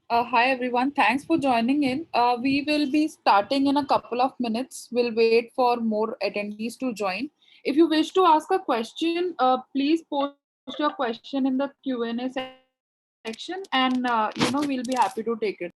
Hi everyone, thanks for joining in. We will be starting in a couple of minutes. We'll wait for more attendees to join. If you wish to ask a question, please post your question in the Q&A section and we'll be happy to take it.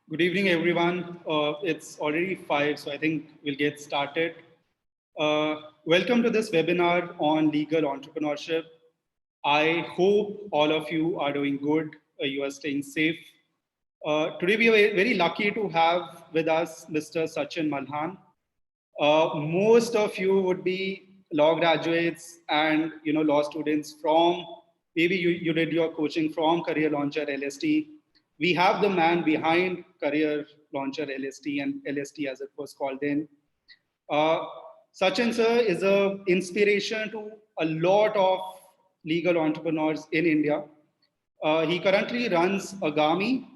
Good evening, everyone. It's already 5, so I think we'll get started. Welcome to this webinar on legal entrepreneurship. I hope all of you are doing good, you are staying safe. Today, we are very lucky to have with us Mr. Sachin Malhan. Most of you would be law graduates and law students from maybe you did your coaching from Career Launcher LST. We have the man behind Career Launcher LST and LST as it was called then. Uh, Sachin sir is an inspiration to a lot of legal entrepreneurs in India. He currently runs Agami,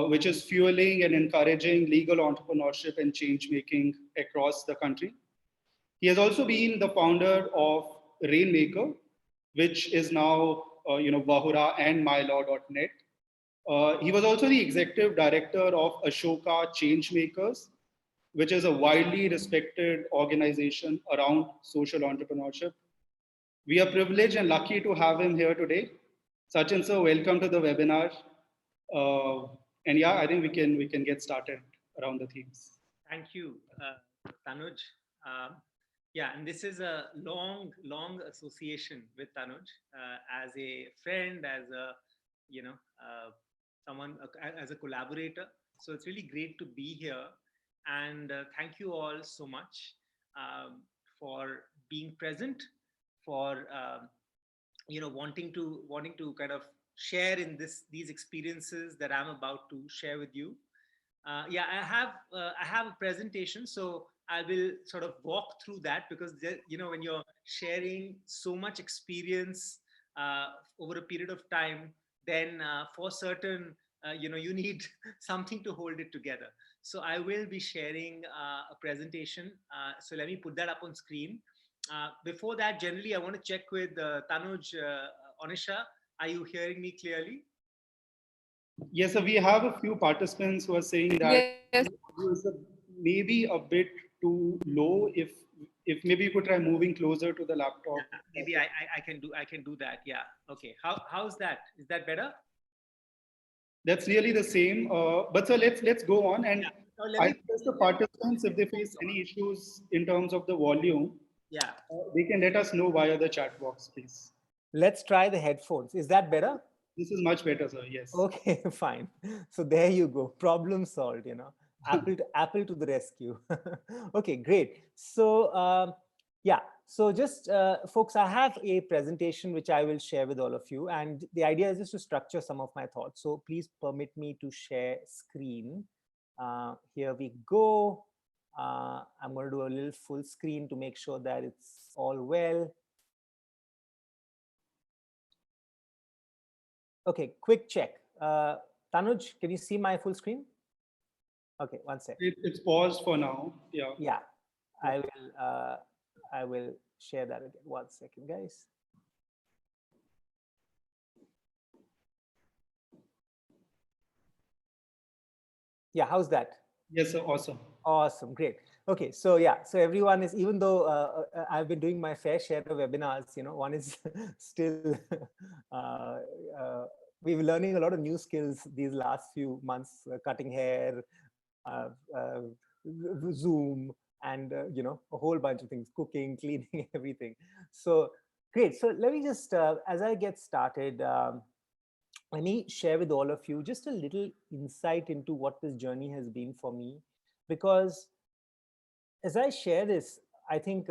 which is fueling and encouraging legal entrepreneurship and change making across the country. He has also been the founder of Rainmaker, which is now Vahura and mylaw.net. He was also the executive director of Ashoka Changemakers, which is a widely respected organization around social entrepreneurship. We are privileged and lucky to have him here today. Sachin sir, welcome to the webinar. Uh, and yeah, I think we can get started around the themes. Thank you, Tanuj. Um, yeah, and this is a long association with Tanuj as a friend, as a you know someone as a collaborator. So it's really great to be here, and thank you all so much for being present, for wanting to kind of share in these experiences that I'm about to share with you. Yeah, I have a presentation, so I will sort of walk through that because when you're sharing so much experience uh, over a period of time, then for certain you need something to hold it together. So I will be sharing a presentation. So let me put that up on screen. Before that, generally, I want to check with Tanuj, Onisha. Are you hearing me clearly? Yes, so we have a few participants who are saying that Yes, audio is maybe a bit too low. If maybe you could try moving closer to the laptop. Yeah, maybe I can do that. Yeah. Okay. How's that? Is that better? That's really the same. But so let's go on and Yeah. So let I me request the let me participants if they face any issues in terms of the volume, yeah. they can let us know via the chat box, please. Let's try the headphones. Is that better? This is much better, sir. Yes. Okay, fine. So there you go. Problem solved. Apple to the rescue. Okay, great. So yeah, so just folks, I have a presentation which I will share with all of you, and the idea is just to structure some of my thoughts. So please permit me to share screen. Here we go. I'm going to do a little full screen to make sure that it's all well. Okay, quick check. Tanuj, can you see my full screen? Okay, one sec. It's paused for now. Yeah. Yeah, I will share that again. One second, guys. Yeah, how's that? Yes, sir. Awesome. Awesome, great. Okay, so yeah, so everyone is, even though I've been doing my fair share of webinars, one is still, uh, uh, we've been learning a lot of new skills these last few months, cutting hair, uh, uh, Zoom, and a whole bunch of things, cooking, cleaning, everything. So great. So let me just, as I get started, let me share with all of you just a little insight into what this journey has been for me, because as I share this, I think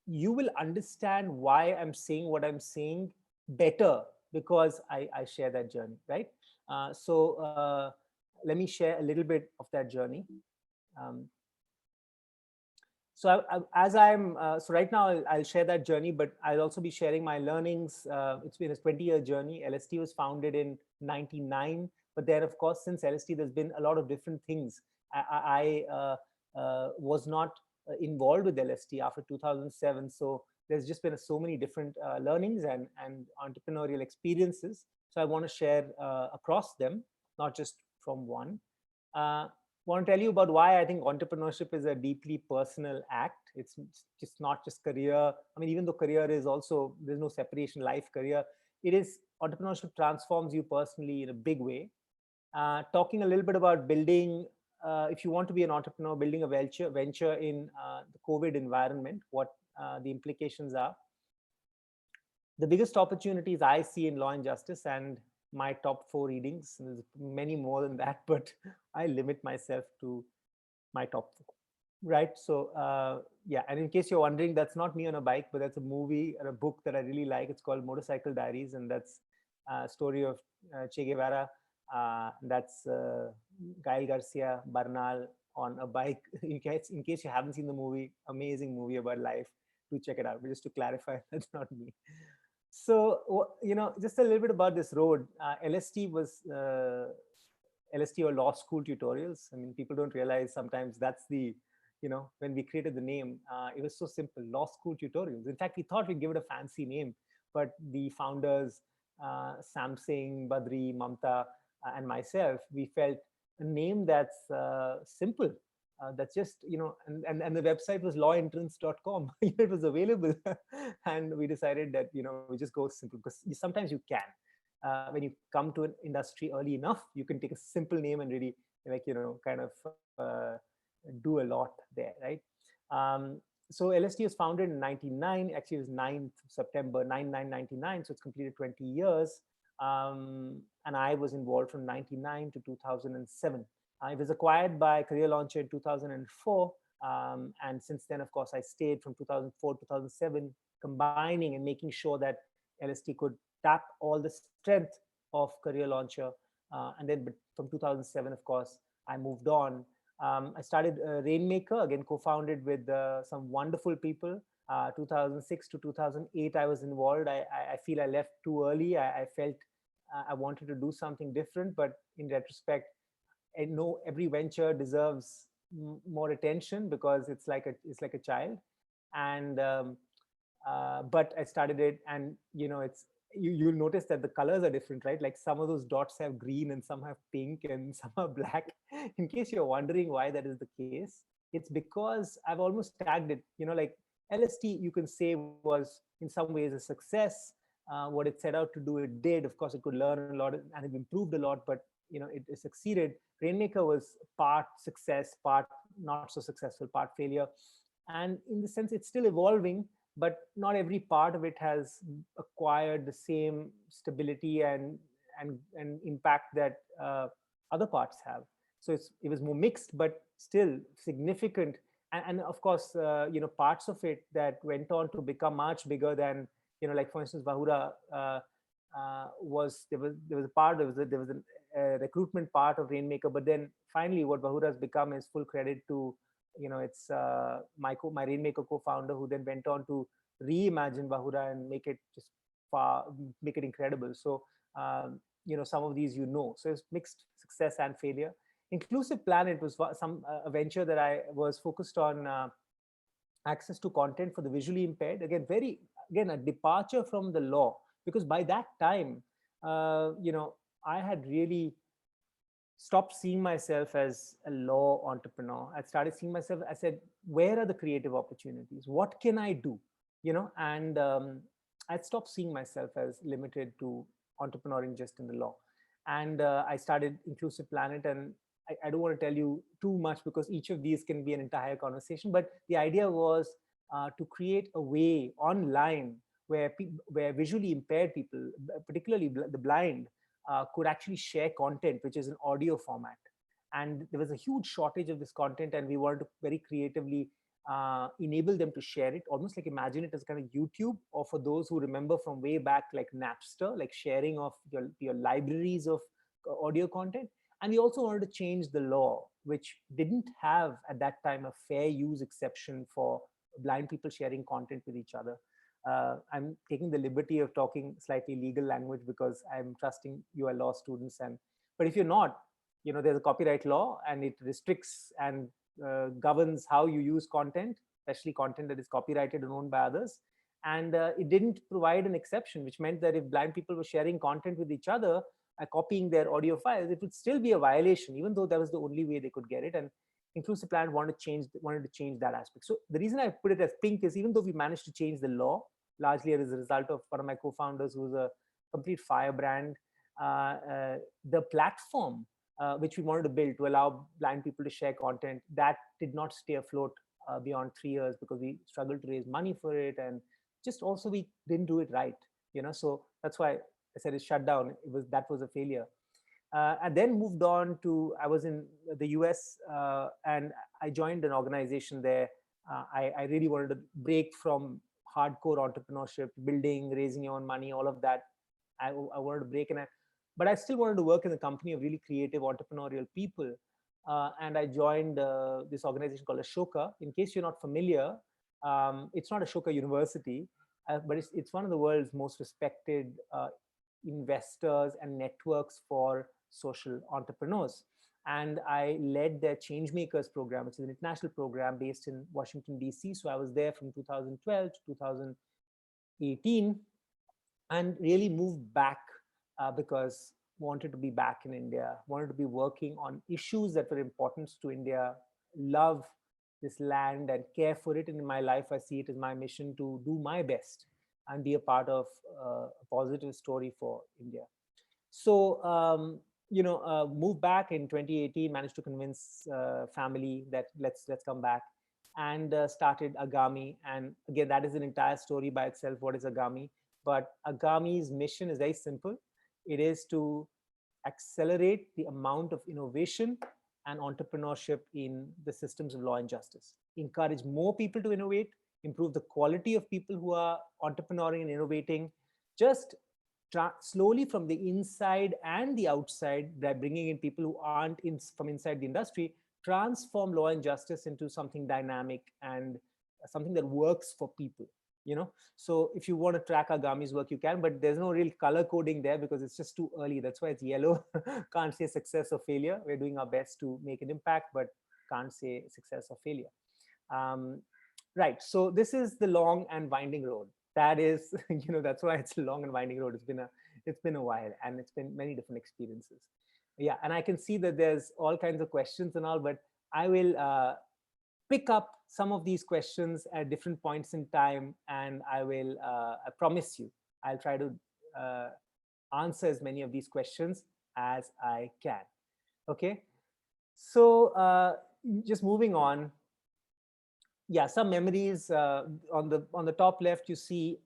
you will understand why I'm saying what I'm saying better, because I share that journey, right? So let me share a little bit of that journey. Um, So as I'm so right now I'll share that journey, but I'll also be sharing my learnings. It's been a 20-year journey. LST was founded in 99, but then of course since LST there's been a lot of different things. I was not involved with LST after 2007, so there's just been so many different learnings and entrepreneurial experiences. So I want to share across them, not just from one. Uh, Want to tell you about why I think entrepreneurship is a deeply personal act. It's just not just career. I mean, even though career is also, there's no separation, life, career. It is, entrepreneurship transforms you personally in a big way. Talking a little bit about building, if you want to be an entrepreneur, building a venture in the COVID environment, what the implications are. The biggest opportunities I see in law and justice, and my top 4 readings, there's many more than that, but I limit myself to my top 4. Right. So, yeah. And in case you're wondering, that's not me on a bike, but that's a movie or a book that I really like. It's called Motorcycle Diaries. And that's a story of Che Guevara. That's Gael Garcia Bernal on a bike. In case you haven't seen the movie, amazing movie about life, do check it out. But just to clarify, that's not me. So, just a little bit about this road. LST was LST or law school tutorials. I mean, people don't realize sometimes that's the, when we created the name, it was so simple, law school tutorials. In fact, we thought we'd give it a fancy name, but the founders, Sam Singh, Badri, Mamta, and myself, we felt a name that's simple. That's just, and the website was lawentrance.com. It was available. And we decided that, we just go simple, because sometimes you can. When you come to an industry early enough, you can take a simple name and really, kind of do a lot there, right? So LST was founded in 99. Actually, it was 9th September 99. So it's completed 20 years. And I was involved from 99 to 2007. It was acquired by Career Launcher in 2004. And since then, of course, I stayed from 2004 2007, combining and making sure that LST could tap all the strength of Career Launcher. And then from 2007, of course, I moved on. I started Rainmaker, again, co-founded with some wonderful people. 2006 to 2008, I was involved. I feel I left too early. I felt I wanted to do something different, but in retrospect, I know every venture deserves more attention because it's like a child. And but I started it, and it's you'll notice that the colors are different, right? Like some of those dots have green and some have pink and some are black. In case you're wondering why that is the case, it's because I've almost tagged it, like LST, you can say, was in some ways a success. What it set out to do, it did. Of course, it could learn a lot and it improved a lot, but it succeeded. Rainmaker was part success, part not so successful, part failure. And in the sense, it's still evolving, but not every part of it has acquired the same stability and impact that other parts have. So it was more mixed, but still significant. And of course, parts of it that went on to become much bigger than, like for instance, Bahura was a part, there was a recruitment part of Rainmaker, but then finally what Bahura has become is full credit to, it's my Rainmaker co-founder, who then went on to reimagine Bahura and make it make it incredible. So some of these, so it's mixed success and failure. Inclusive Planet was a venture that I was focused on access to content for the visually impaired. Again, a departure from the law, because by that time, I had really stopped seeing myself as a law entrepreneur. I started seeing myself, I said, where are the creative opportunities? What can I do? And I stopped seeing myself as limited to entrepreneuring just in the law. And I started Inclusive Planet, and I don't want to tell you too much because each of these can be an entire conversation, but the idea was to create a way online where visually impaired people, particularly the blind, could actually share content, which is an audio format. And there was a huge shortage of this content, and we wanted to very creatively enable them to share it, almost like imagine it as kind of YouTube, or for those who remember from way back, like Napster, like sharing of your libraries of audio content. And we also wanted to change the law. which didn't have at that time a fair use exception for blind people sharing content with each other. I'm taking the liberty of talking slightly legal language because I'm trusting you are law students. But if you're not, there's a copyright law and it restricts and governs how you use content, especially content that is copyrighted and owned by others. And it didn't provide an exception, which meant that if blind people were sharing content with each other, copying their audio files, it would still be a violation, even though that was the only way they could get it. And Inclusive Planet wanted to change that aspect. So the reason I put it as pink is, even though we managed to change the law, largely as a result of one of my co-founders who's a complete firebrand, the platform which we wanted to build to allow blind people to share content, that did not stay afloat beyond 3 years because we struggled to raise money for it, and just also we didn't do it right. So that's why I said it's shut down. That was a failure. And then moved on to, I was in the US and I joined an organization there. I really wanted to break from hardcore entrepreneurship, building, raising your own money, all of that. I wanted to break, but I still wanted to work in a company of really creative entrepreneurial people. And I joined this organization called Ashoka. In case you're not familiar, it's not Ashoka University, but it's one of the world's most respected investors and networks for social entrepreneurs. And I led their Changemakers program, which is an international program based in Washington, D.C. So I was there from 2012 to 2018 and really moved back because wanted to be back in India, wanted to be working on issues that were important to India, love this land and care for it. And in my life, I see it as my mission to do my best and be a part of a positive story for India. So, moved back in 2018, managed to convince family that let's come back, and started Agami. And again, that is an entire story by itself. What is Agami? But Agami's mission is very simple. It is to accelerate the amount of innovation and entrepreneurship in the systems of law and justice. Encourage more people to innovate, improve the quality of people who are entrepreneuring and innovating, just slowly from the inside and the outside, by bringing in people who aren't from inside the industry, transform law and justice into something dynamic and something that works for people. So if you want to track Agami's work, you can, but there's no real color coding there because it's just too early. That's why it's yellow. Can't say success or failure. We're doing our best to make an impact, but can't say success or failure. Right. So this is the long and winding road. That is, that's why it's a long and winding road. It's been a while, and it's been many different experiences. Yeah. And I can see that there's all kinds of questions and all, but I will pick up some of these questions at different points in time, and I promise you, I'll try to answer as many of these questions as I can. Okay. So just moving on. Yeah, some memories. On the top left, you see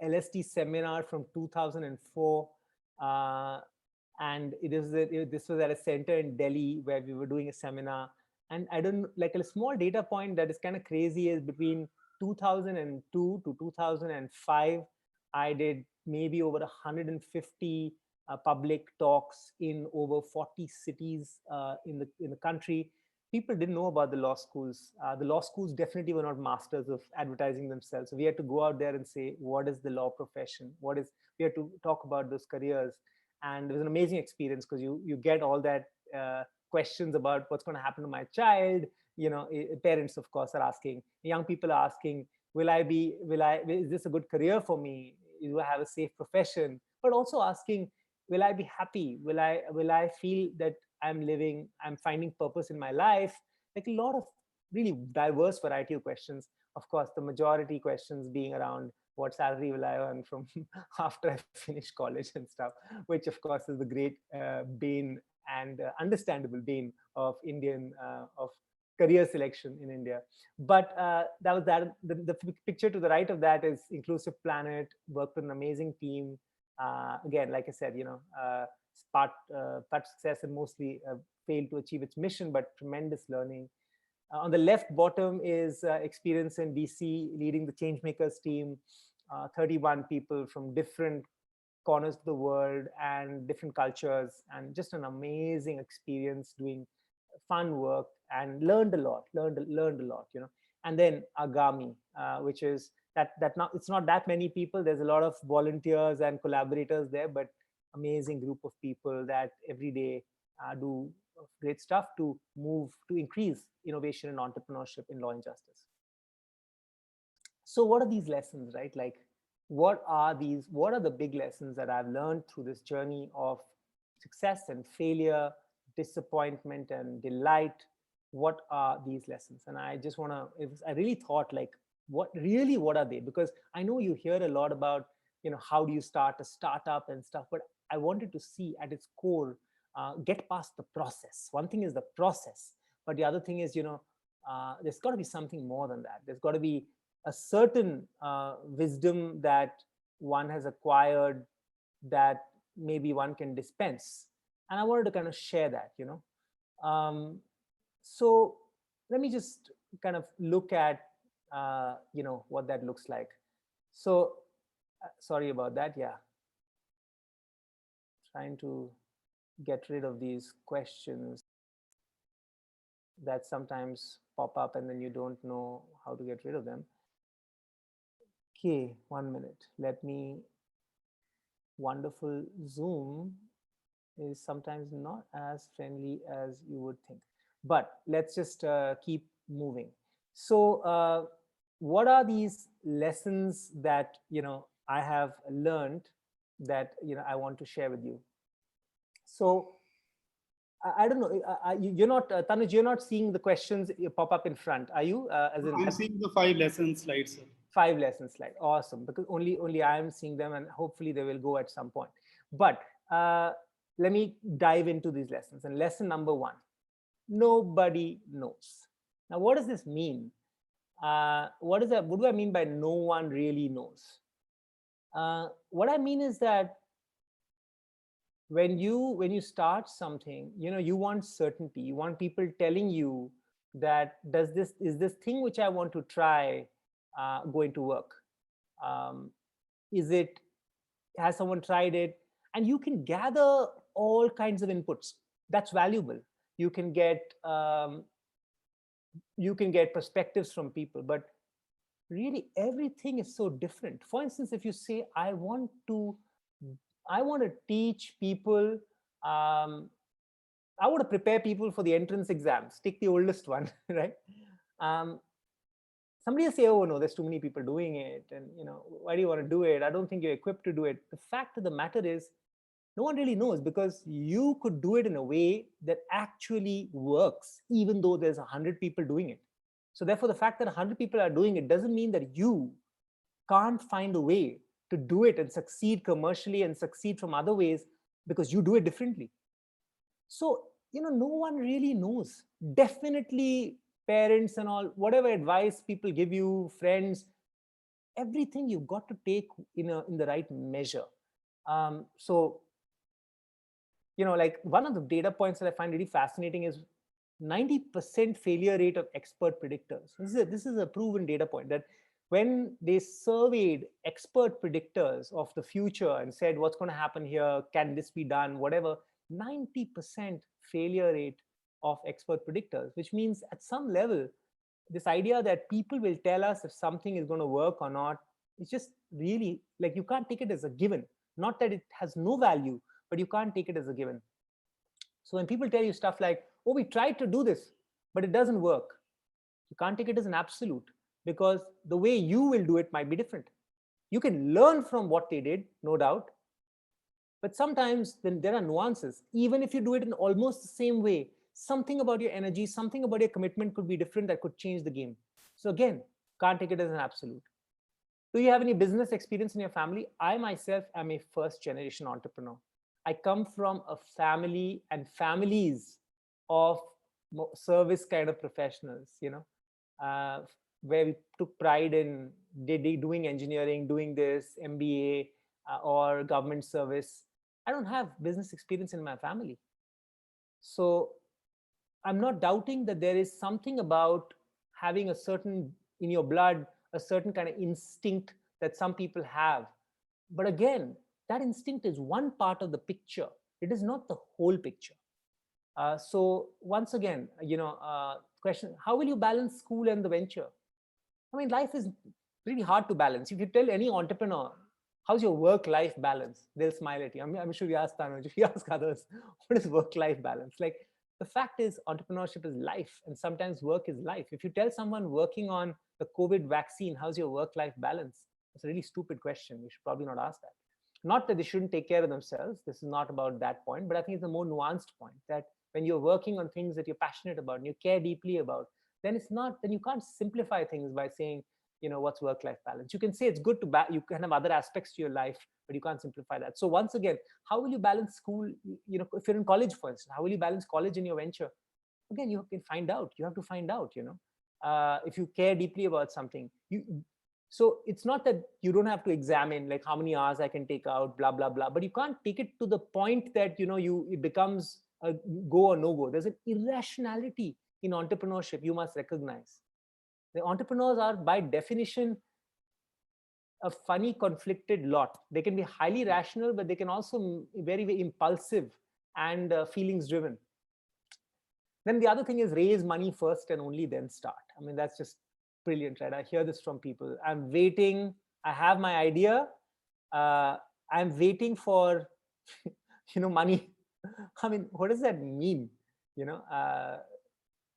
LST seminar from 2004, and this was at a center in Delhi where we were doing a seminar. And I don't, like, a small data point that is kind of crazy is between 2002 to 2005, I did maybe over 150 public talks in over 40 cities in the country. People didn't know about the law schools. The law schools definitely were not masters of advertising themselves. So we had to go out there and say, what is the law profession? We had to talk about those careers. And it was an amazing experience because you get all that questions about what's going to happen to my child. Parents, of course, are asking. Young people are asking, is this a good career for me? Do I have a safe profession? But also asking, will I be happy? Will I feel that I'm finding purpose in my life? Like a lot of really diverse variety of questions. Of course, the majority questions being around what salary will I earn from after I finish college and stuff, which of course is the great bane and understandable bane of of career selection in India. But that was that. The picture to the right of that is Inclusive Planet, worked with an amazing team. Again, like I said, part success and mostly failed to achieve its mission, but tremendous learning. On the left bottom is experience in DC, leading the Changemakers team, 31 people from different corners of the world and different cultures, and just an amazing experience doing fun work, and learned a lot, learned a lot, And then Agami, which is that now it's not that many people. There's a lot of volunteers and collaborators there, but amazing group of people that every day do great stuff to increase innovation and entrepreneurship in law and justice. So what are these lessons, right? Like, what are the big lessons that I've learned through this journey of success and failure, disappointment and delight? What are these lessons? And I just want to, I really thought, like, what are they? Because I know you hear a lot about, how do you start a startup and stuff, but I wanted to see at its core, get past the process. One thing is the process, but the other thing is, there's got to be something more than that. There's got to be a certain wisdom that one has acquired that maybe one can dispense. And I wanted to kind of share that, So let me just kind of look at, what that looks like. So sorry about that. Yeah. Trying to get rid of these questions that sometimes pop up and then you don't know how to get rid of them. Okay, 1 minute. Let me, wonderful Zoom is sometimes not as friendly as you would think, but let's just keep moving. So what are these lessons that, I have learned that, I want to share with you? So I don't know. You're not, Tanuj, you're not seeing the questions pop up in front, are you? I'm seeing the 5 lessons slides, sir. 5 lessons slide. Awesome. Because only I am seeing them, and hopefully they will go at some point. But let me dive into these lessons. And lesson number 1, nobody knows. Now, what does this mean? What do I mean by no one really knows? What I mean is that when you start something, you want certainty. You want people telling you that is this thing which I want to try going to work? Has someone tried it? And you can gather all kinds of inputs. That's valuable. You can get perspectives from people, but really everything is so different. For instance, if you say, I want to teach people, I want to prepare people for the entrance exams. Take the oldest one, right? Somebody will say, oh no, there's too many people doing it, and why do you want to do it? I don't think you're equipped to do it. The fact of the matter is, no one really knows, because you could do it in a way that actually works, even though there's 100 people doing it. So therefore, the fact that 100 people are doing it doesn't mean that you can't find a way to do it and succeed commercially and succeed from other ways, because you do it differently. So, no one really knows. Definitely parents and all, whatever advice people give you, friends, everything you've got to take in the right measure. So, like one of the data points that I find really fascinating is 90% failure rate of expert predictors. This is a proven data point, that when they surveyed expert predictors of the future and said, what's going to happen here? Can this be done? Whatever, 90% failure rate of expert predictors, which means at some level, this idea that people will tell us if something is going to work or not, it's just really, like, you can't take it as a given. Not that it has no value, but you can't take it as a given. So when people tell you stuff like, oh, we tried to do this, but it doesn't work, you can't take it as an absolute, because the way you will do it might be different. You can learn from what they did, no doubt, but sometimes then there are nuances. Even if you do it in almost the same way, something about your energy, something about your commitment could be different that could change the game. So again, can't take it as an absolute. Do you have any business experience in your family? I myself am a first generation entrepreneur. I come from a family and families of service kind of professionals, where we took pride in doing engineering, doing this MBA or government service. I don't have business experience in my family. So I'm not doubting that there is something about having a certain, in your blood, a certain kind of instinct that some people have. But again, that instinct is one part of the picture. It is not the whole picture. So once again, question: how will you balance school and the venture? I mean, life is pretty hard to balance. If you tell any entrepreneur, how's your work-life balance? They'll smile at you. I'm sure you ask Tanuj, if you ask others, what is work-life balance? Like, the fact is, entrepreneurship is life, and sometimes work is life. If you tell someone working on the COVID vaccine, how's your work-life balance? It's a really stupid question. You should probably not ask that. Not that they shouldn't take care of themselves. This is not about that point, but I think it's a more nuanced point that when you're working on things that you're passionate about and you care deeply about, then it's not, then you can't simplify things by saying, what's work-life balance. You can say it's good to, you can have other aspects to your life, but you can't simplify that. So once again, how will you balance school? If you're in college, for instance, how will you balance college in your venture? Again, you can find out. You have to find out, if you care deeply about something. So it's not that you don't have to examine like how many hours I can take out, blah, blah, blah, but you can't take it to the point that, it becomes a go or no go. There's an irrationality in entrepreneurship you must recognize. The entrepreneurs are by definition a funny, conflicted lot. They can be highly rational, but they can also be very, very impulsive and feelings driven. Then the other thing is raise money first and only then start. I mean, that's just brilliant, right? I hear this from people. I'm waiting. I have my idea. I'm waiting for, money. I mean, what does that mean?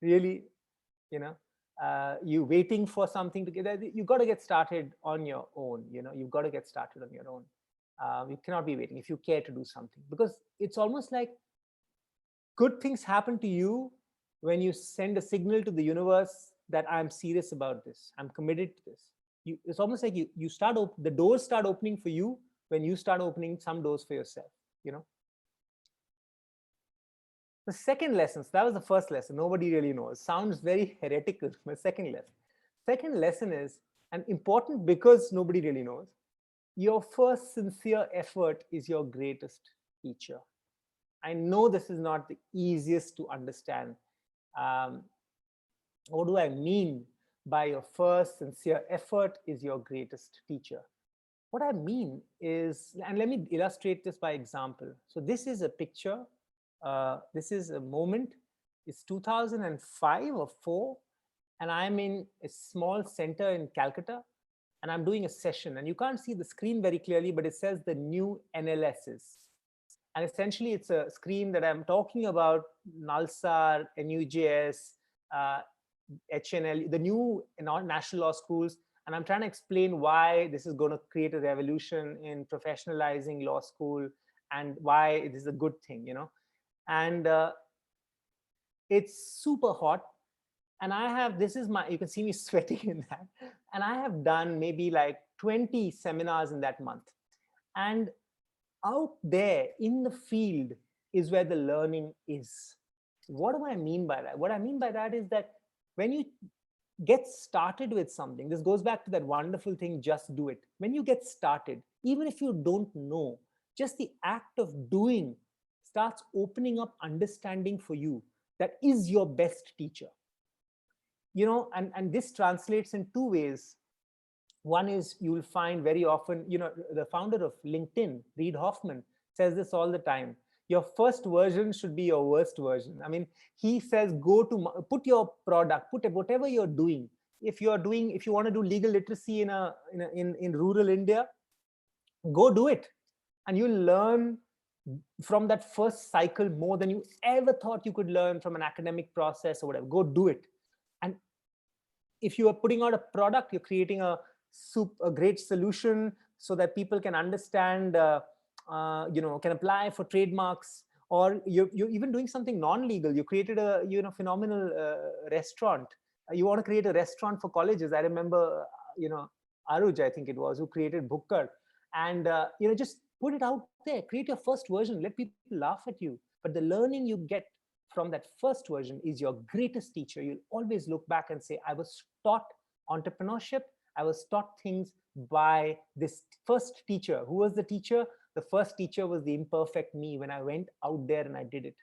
Really, you waiting for something to get, you got to get started on your own. You've got to get started on your own. You cannot be waiting if you care to do something, because it's almost like good things happen to you when you send a signal to the universe that I'm serious about this. I'm committed to this. It's almost like you start, the doors start opening for you when you start opening some doors for yourself, The second lesson, so that was the first lesson, nobody really knows. Sounds very heretical, my second lesson. Second lesson is, and important because nobody really knows, your first sincere effort is your greatest teacher. I know this is not the easiest to understand. What do I mean by your first sincere effort is your greatest teacher? What I mean is, and let me illustrate this by example. So this is a picture. This is a moment. It's 2005 or 4, and I'm in a small center in Calcutta, and I'm doing a session. And you can't see the screen very clearly, but it says the new NLSs. And essentially, it's a screen that I'm talking about NALSAR, NUJS, HNL, the new national law schools. And I'm trying to explain why this is going to create a revolution in professionalizing law school and why it is a good thing, And it's super hot. And I have, this is my, you can see me sweating in that. And I have done maybe like 20 seminars in that month. And out there in the field is where the learning is. What do I mean by that? What I mean by that is that when you get started with something, this goes back to that wonderful thing, just do it. When you get started, even if you don't know, just the act of doing starts opening up understanding for you that is your best teacher. And this translates in two ways. One is you'll find very often, the founder of LinkedIn, Reid Hoffman, says this all the time. Your first version should be your worst version. I mean, he says, put your product, put whatever you're doing. If you want to do legal literacy in rural India, go do it. And you'll learn from that first cycle more than you ever thought you could learn from an academic process or whatever. Go do it. And if you are putting out a product, you're creating a great solution so that people can understand, can apply for trademarks, or you're even doing something non-legal. You created a phenomenal restaurant. You want to create a restaurant for colleges. I remember, Aruj, I think it was, who created Bhukkar. And, just put it out there, create your first version, let people laugh at you. But the learning you get from that first version is your greatest teacher. You'll always look back and say, I was taught entrepreneurship. I was taught things by this first teacher. Who was the teacher? The first teacher was the imperfect me when I went out there and I did it.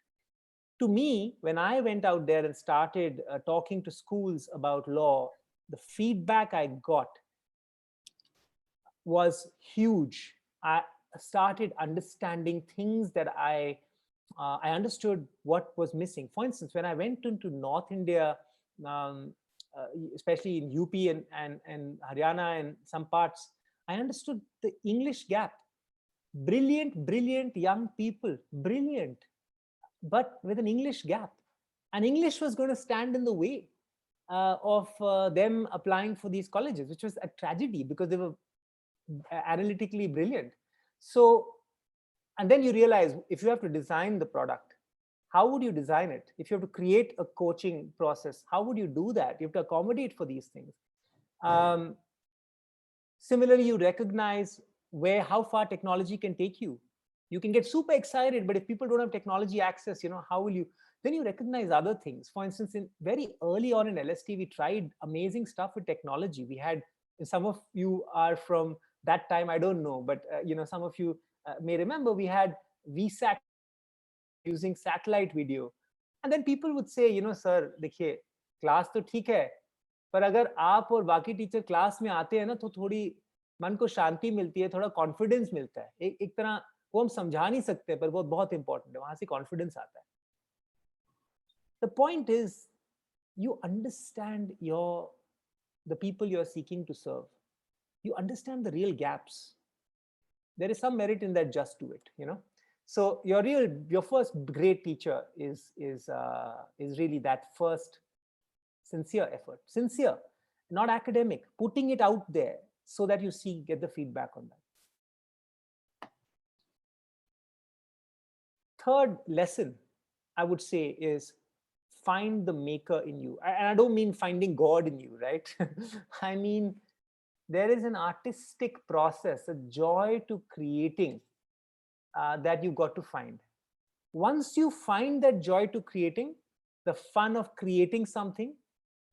To me, when I went out there and started talking to schools about law, the feedback I got was huge. I started understanding things that I I understood what was missing. For instance, when I went into North India, um, especially in UP and Haryana and some parts, I understood the English gap. Brilliant young people, brilliant, but with an English gap. And English was going to stand in the way of them applying for these colleges, which was a tragedy because they were analytically brilliant. So, and then you realize if you have to design the product, how would you design it? If you have to create a coaching process, how would you do that? You have to accommodate for these things. Similarly, you recognize how far technology can take you. You can get super excited, but if people don't have technology access, how will you? Then you recognize other things. For instance, in very early on in LST, we tried amazing stuff with technology. We had, some of you are from that time, I don't know, but some of you may remember we had VSAT using satellite video. And then people would say, sir, देखिए, class तो ठीक है, पर अगर आप और बाकी teacher class में आते हैं ना, तो थोड़ी मन को शांति मिलती है, थोड़ा कॉन्फिडेंस मिलता है. एक तरह वो हम समझा नहीं सकते, पर वो बहुत इंपॉर्टेंट है, वहां से कॉन्फिडेंस आता है. The point is, you understand the people you're seeking to serve. You understand the real gaps. There is some merit in that. Just do it. So your first great teacher is really that first sincere effort. Sincere, not academic. Putting it out there so that you get the feedback on that. Third lesson, I would say, is find the maker in you. And I don't mean finding God in you, right? I mean, there is an artistic process, a joy to creating that you got to find. Once you find that joy to creating, the fun of creating something,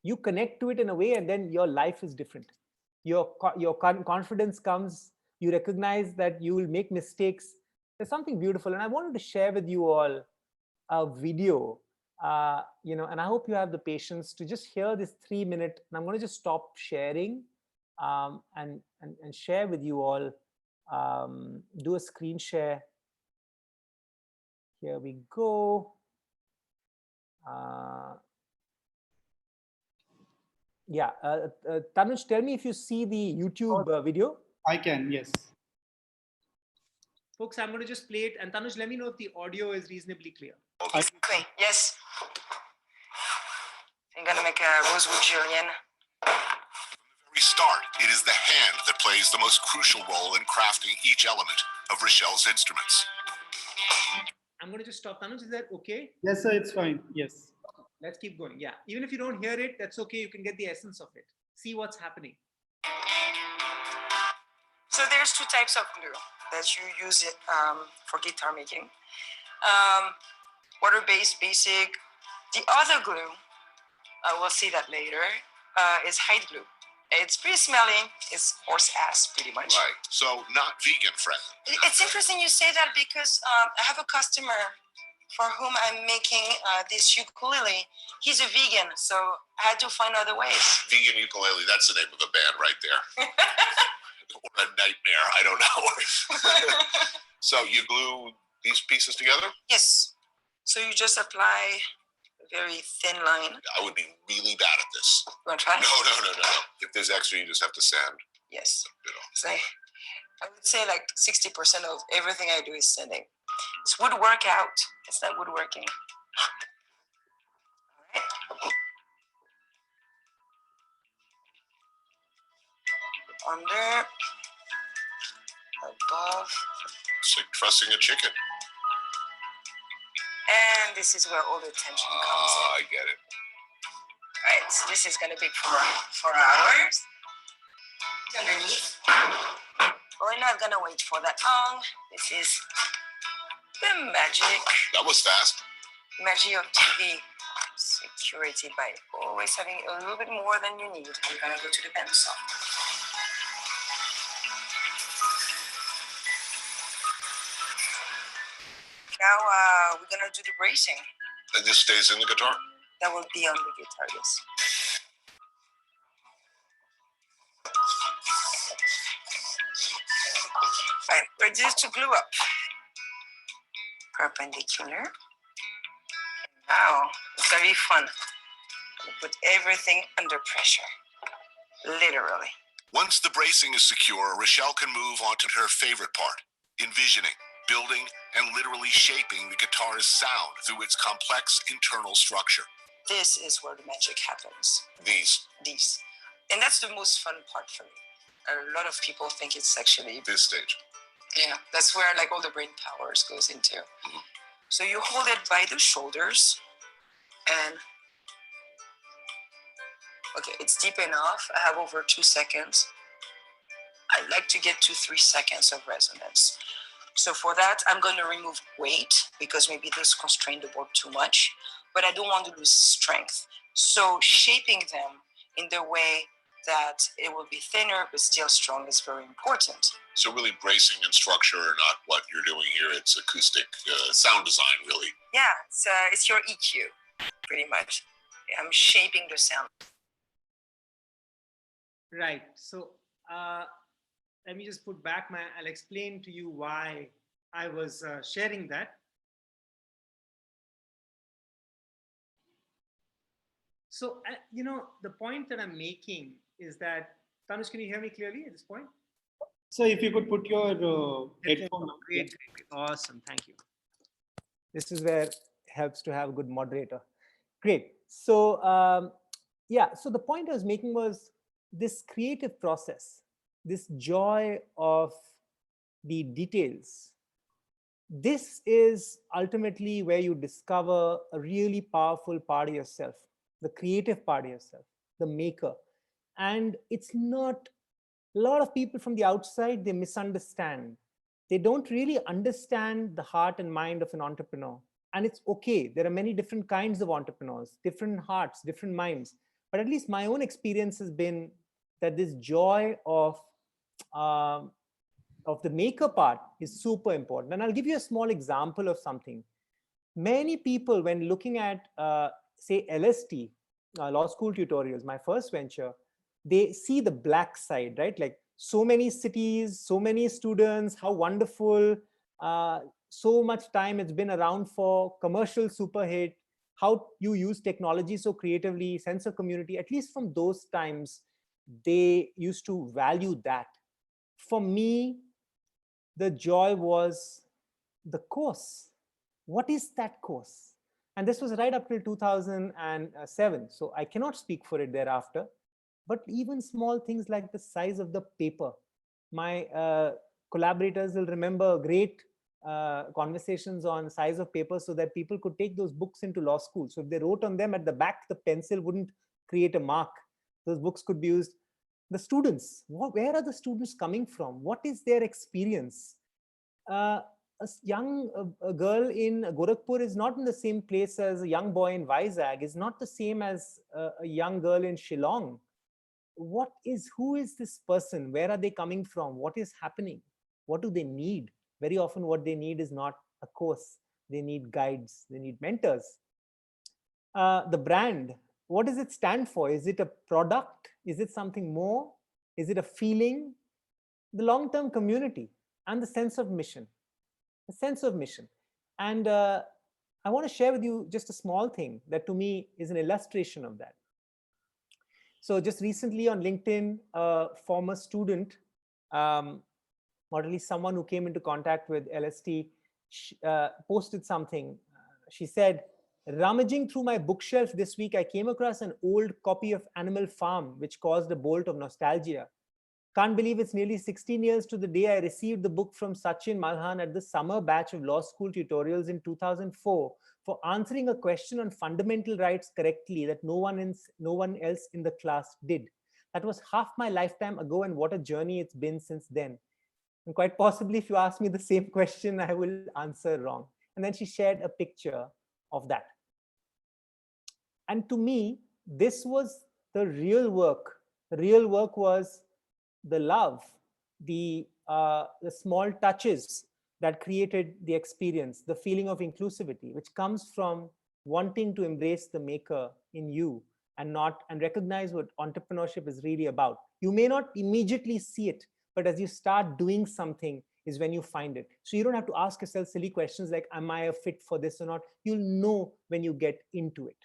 you connect to it in a way, and then your life is different. Your confidence comes, you recognize that you will make mistakes. There's something beautiful. And I wanted to share with you all a video, and I hope you have the patience to just hear this 3-minute, and I'm going to just stop sharing and share with you all, do a screen share. Here we go. Yeah, Tanuj, tell me if you see the YouTube video. I can, yes. Folks, I'm going to just play it. And Tanuj, let me know if the audio is reasonably clear. Yes. I'm going to make a rosewood julienne. From the very start, it is the hand that plays the most crucial role in crafting each element of Rochelle's instruments. I'm going to just stop. Tanuj, is that okay? Yes, sir, it's fine. Yes. Let's keep going. Yeah. Even if you don't hear it, that's okay. You can get the essence of it. See what's happening. So there's two types of glue that you use it for guitar making. Water-based, basic. The other glue, we'll see that later, is hide glue. It's pretty smelly. It's horse ass, pretty much. Right. So not vegan friendly. It's interesting you say that because I have a customer for whom I'm making this ukulele. He's a vegan, so I had to find other ways. Vegan ukulele, that's the name of a band right there. Or a nightmare, I don't know. So you glue these pieces together? Yes. So you just apply a very thin line. I would be really bad at this. You want to try? No. If there's extra, you just have to sand. Yes. You know. So I would say like 60% of everything I do is sanding. It's wood workout. It's not woodworking. All right. Under, above. It's like trussing a chicken. And this is where all the tension comes in. I get it. All right, so this is going to be for hours. Underneath. We're not going to wait for that long. This is the magic. That was fast. Magic of TV. Security by always having a little bit more than you need. We're going to go to the pencil. Now we're going to do the bracing. It just stays in the guitar. That will be on the guitar, yes. Right, we're just to glue up. perpendicular. Now it's gonna be fun. You put everything under pressure, literally. Once the bracing is secure, Rochelle can move on to her favorite part, envisioning, building, and literally shaping the guitar's sound through its complex internal structure. This is where the magic happens. These. And that's the most fun part for me. A lot of people think it's actually this stage. Yeah, that's where like all the brain powers goes into. Mm-hmm. So you hold it by the shoulders and okay, it's deep enough. I have over 2 seconds. I like to get to 3 seconds of resonance. So for that, I'm going to remove weight because maybe this constrained the board too much, but I don't want to lose strength. So shaping them in the way that it will be thinner but still strong is very important. So really bracing and structure are not what you're doing here. It's acoustic sound design, really. Yeah, it's your EQ, pretty much. I'm shaping the sound. Right. So let me just put back I'll explain to you why I was sharing that. So, the point that I'm making is that, Tanush, can you hear me clearly at this point? So if you could put your headphone on. Great. Awesome. Thank you. This is where it helps to have a good moderator. Great. So, so the point I was making was this creative process, this joy of the details. This is ultimately where you discover a really powerful part of yourself, the creative part of yourself, the maker. And it's not, a lot of people from the outside, they misunderstand. They don't really understand the heart and mind of an entrepreneur. And it's okay. There are many different kinds of entrepreneurs, different hearts, different minds. But at least my own experience has been that this joy of the maker part is super important. And I'll give you a small example of something. Many people, when looking at, say, LST, law school tutorials, my first venture, they see the black side, right? Like so many cities, so many students, how wonderful, so much time it's been around for, commercial super hit, how you use technology so creatively, sense of community. At least from those times, they used to value that. For me, the joy was the course. What is that course? And this was right up till 2007. So I cannot speak for it thereafter. But even small things like the size of the paper. My collaborators will remember great conversations on size of paper so that people could take those books into law school. So if they wrote on them at the back, the pencil wouldn't create a mark. Those books could be used. The students, where are the students coming from? What is their experience? A girl in Gorakhpur is not in the same place as a young boy in Vizag, is not the same as a young girl in Shillong. Who is this person? Where are they coming from? What is happening? What do they need? Very often what they need is not a course. They need guides, they need mentors. The brand, what does it stand for? Is it a product? Is it something more? Is it a feeling? The long-term community and the sense of mission. The sense of mission. And I want to share with you just a small thing that to me is an illustration of that. So just recently on LinkedIn, a former student, or at least someone who came into contact with LST, posted something. She said, rummaging through my bookshelf this week, I came across an old copy of Animal Farm, which caused a bolt of nostalgia. Can't believe it's nearly 16 years to the day I received the book from Sachin Malhan at the summer batch of law school tutorials in 2004 for answering a question on fundamental rights correctly that no one else in the class did. That was half my lifetime ago, and what a journey it's been since then. And quite possibly, if you ask me the same question, I will answer wrong. And then she shared a picture of that. And to me, this was the real work. The real work was the love, the small touches that created the experience, the feeling of inclusivity, which comes from wanting to embrace the maker in you and recognize what entrepreneurship is really about. You may not immediately see it, but as you start doing something, is when you find it. So you don't have to ask yourself silly questions like, am I a fit for this or not? You'll know when you get into it.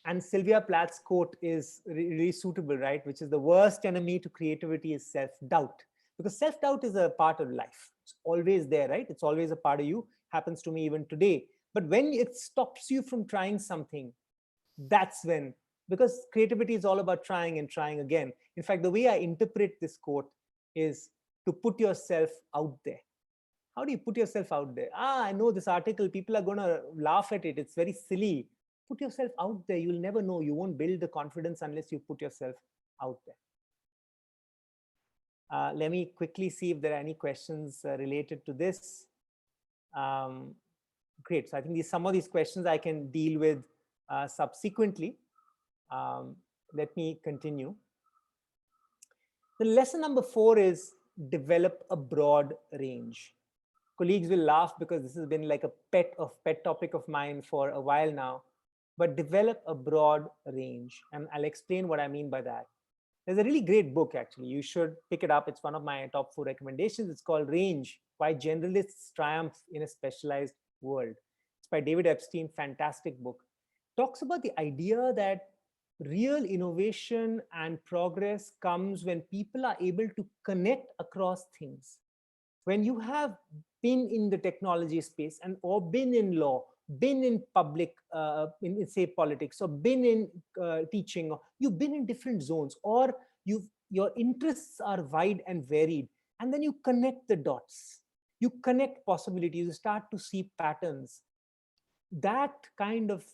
And Sylvia Plath's quote is really suitable, right? Which is, the worst enemy to creativity is self-doubt. Because self-doubt is a part of life. It's always there, right? It's always a part of you. Happens to me even today. But when it stops you from trying something, that's when, because creativity is all about trying and trying again. In fact, the way I interpret this quote is to put yourself out there. How do you put yourself out there? I know this article, people are going to laugh at it. It's very silly. Put yourself out there. You'll never know. You won't build the confidence unless you put yourself out there. Let me quickly see if there are any questions related to this. Great. So I think some of these questions I can deal with subsequently. Let me continue. The lesson number 4 is develop a broad range. Colleagues will laugh because this has been like a pet topic of mine for a while now, but develop a broad range. And I'll explain what I mean by that. There's a really great book, actually. You should pick it up. It's one of my top 4 recommendations. It's called Range: Why Generalists Triumph in a Specialized World. It's by David Epstein, fantastic book. Talks about the idea that real innovation and progress comes when people are able to connect across things. When you have been in the technology space and or been in law, been in public, in say politics, or been in teaching, or you've been in different zones, or your interests are wide and varied, and then you connect the dots, you connect possibilities, you start to see patterns. That kind of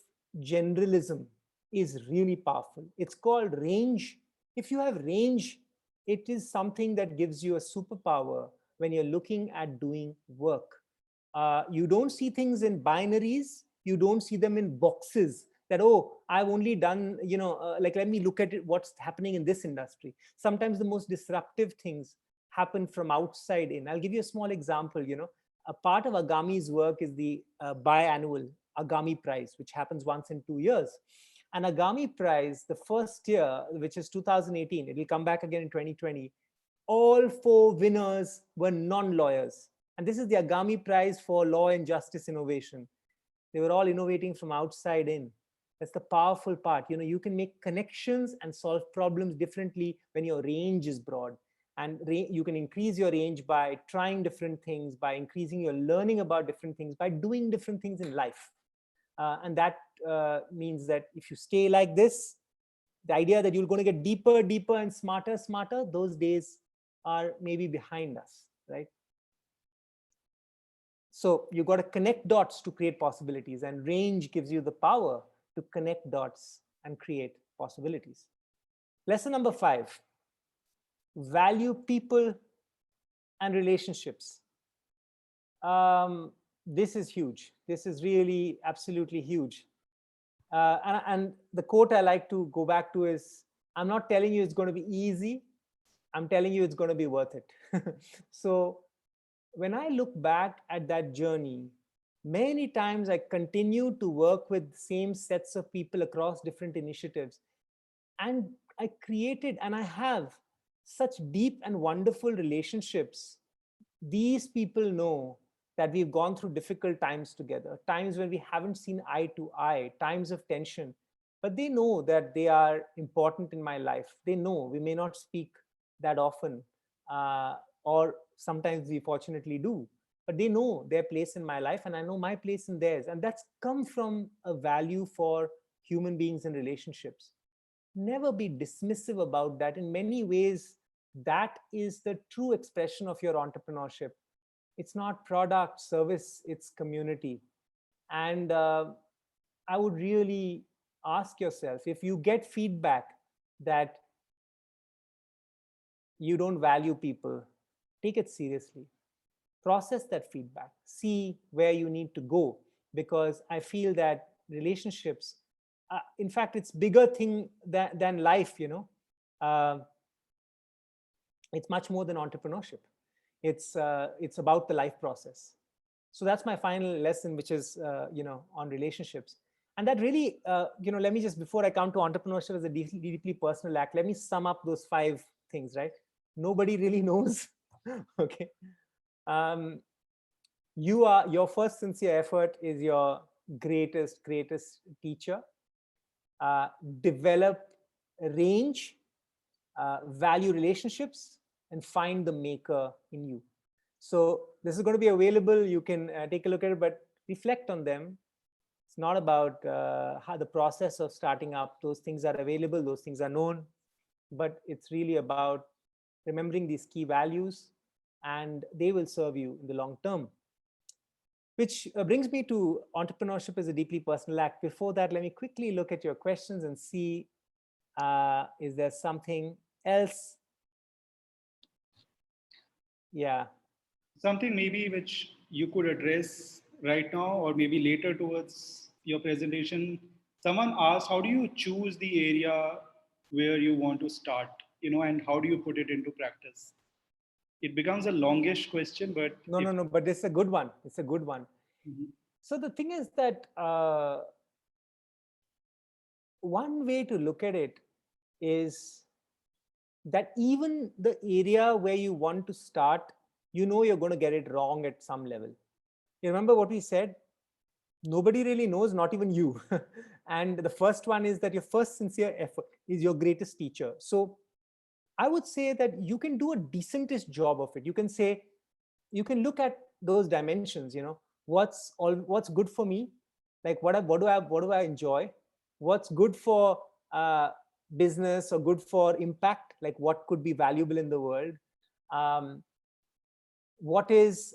generalism is really powerful. It's called range. If you have range, it is something that gives you a superpower when you're looking at doing work. You don't see things in binaries. You don't see them in boxes that, oh, I've only done, like, let me look at it, what's happening in this industry. Sometimes the most disruptive things happen from outside in. I'll give you a small example. A part of Agami's work is the biannual Agami Prize, which happens once in 2 years. An Agami Prize, the first year, which is 2018, it will come back again in 2020. All 4 winners were non-lawyers. And this is the Agami Prize for Law and Justice Innovation. They were all innovating from outside in. That's the powerful part. You can make connections and solve problems differently when your range is broad. And you can increase your range by trying different things, by increasing your learning about different things, by doing different things in life. And that means that if you stay like this, the idea that you're going to get deeper, deeper, and smarter, smarter, those days are maybe behind us, right? So you got to connect dots to create possibilities, and range gives you the power to connect dots and create possibilities. Lesson number 5, value people and relationships. This is huge. This is really absolutely huge. And the quote I like to go back to is, I'm not telling you it's going to be easy. I'm telling you it's going to be worth it. So when I look back at that journey, many times I continue to work with the same sets of people across different initiatives. And I created, and I have such deep and wonderful relationships. These people know that we've gone through difficult times together, times when we haven't seen eye to eye, times of tension, but they know that they are important in my life. They know we may not speak that often, or sometimes we fortunately do, but they know their place in my life, and I know my place in theirs. And that's come from a value for human beings and relationships. Never be dismissive about that. In many ways, that is the true expression of your entrepreneurship. It's not product, service, it's community. And I would really ask yourself, if you get feedback that you don't value people, take it seriously. Process that feedback. See where you need to go, because I feel that relationships, in fact, it's bigger thing than life, it's much more than entrepreneurship. It's about the life process. So that's my final lesson, which is, on relationships. And that really, let me just, before I come to entrepreneurship as a deeply personal act, let me sum up those 5 things, right? Nobody really knows Okay. Um, your first sincere effort is your greatest teacher. uh, Develop range, value relationships, and find the maker in you. So this is going to be available. You can take a look at it, but reflect on them. It's not about how the process of starting up. Those things are available, those things are known, but it's really about remembering these key values, and they will serve you in the long term. Which brings me to entrepreneurship is a deeply personal act. Before that, let me quickly look at your questions and see, is there something else? Yeah. Something maybe which you could address right now or maybe later towards your presentation. Someone asked, how do you choose the area where you want to start, and how do you put it into practice? It becomes a longish question, but if No, but it's a good one. It's a good one. Mhm. So the thing is that one way to look at it is that even the area where you want to start, you're going to get it wrong at some level. You remember what we said? Nobody really knows, not even you. And the first one is that your first sincere effort is your greatest teacher. So I would say that you can do a decentest job of it. You can say, you can look at those dimensions, what's good for me, like what do I enjoy, what's good for uh, business or good for impact, like what could be valuable in the world, um, what is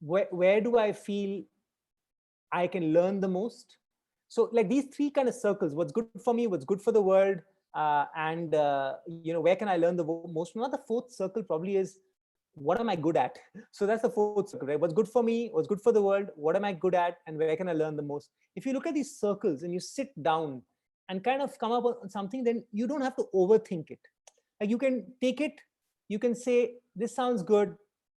where do I feel I can learn the most. So like these three kind of circles: what's good for me, what's good for the world, and where can I learn the most. Not the fourth circle probably is, what am I good at? So that's the fourth circle, right? What's good for me, what's good for the world, what am I good at, and where can I learn the most. If you look at these circles and you sit down and kind of come up with something, then you don't have to overthink it. Like you can take it, you can say, this sounds good.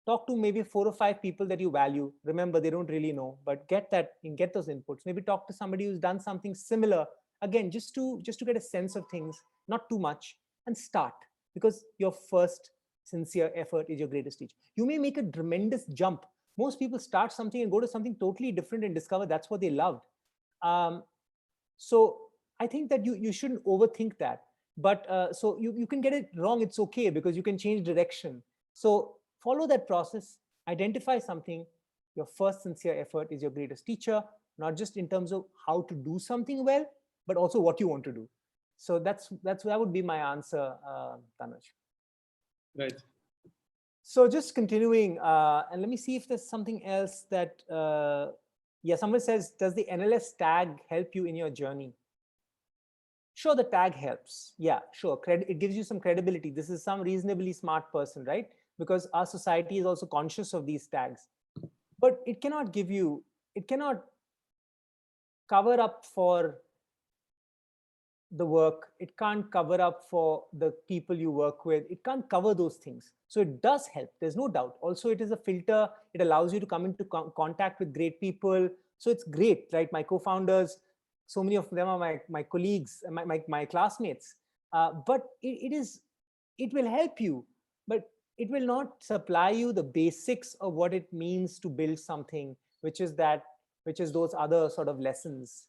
Talk to maybe 4 or 5 people that you value. Remember, they don't really know, but get those inputs. Maybe talk to somebody who's done something similar. Again, just to get a sense of things, not too much, and start, because your first sincere effort is your greatest teacher. You may make a tremendous jump. Most people start something and go to something totally different and discover that's what they loved. Um, so I think that you shouldn't overthink that. But so you can get it wrong. It's okay, because you can change direction. So follow that process, identify something. Your first sincere effort is your greatest teacher, not just in terms of how to do something well, but also what you want to do. So that would be my answer, Tanuj. right. So just continuing, and let me see if there's something else that, yeah, someone says, does the NLS tag help you in your journey? Sure, the tag helps. Yeah, sure. It gives you some credibility. This is some reasonably smart person, right? Because our society is also conscious of these tags. But it cannot it cannot cover up for the work. It can't cover up for the people you work with. It can't cover those things. So it does help. There's no doubt. Also, it is a filter. It allows you to come into contact with great people. So it's great, right? My co-founders, so many of them are my colleagues, my classmates. But it will help you, but it will not supply you the basics of what it means to build something, which is those other sort of lessons.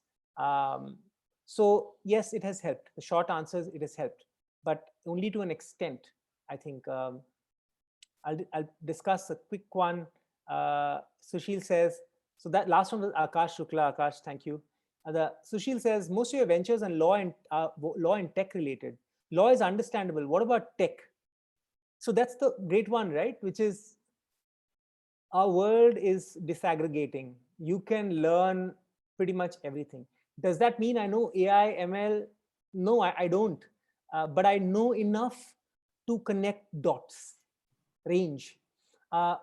So yes, it has helped. The short answer is it has helped, but only to an extent. I think I'll discuss a quick one. Sushil says, so that last one was Akash Shukla. Akash, thank you. The Sushil says, most of your ventures and law and tech related. Law is understandable. What about tech? So that's the great one, right? Which is, our world is disaggregating. You can learn pretty much everything. Does that mean I know AI, ML? No, I don't. But I know enough to connect dots, range. Uh,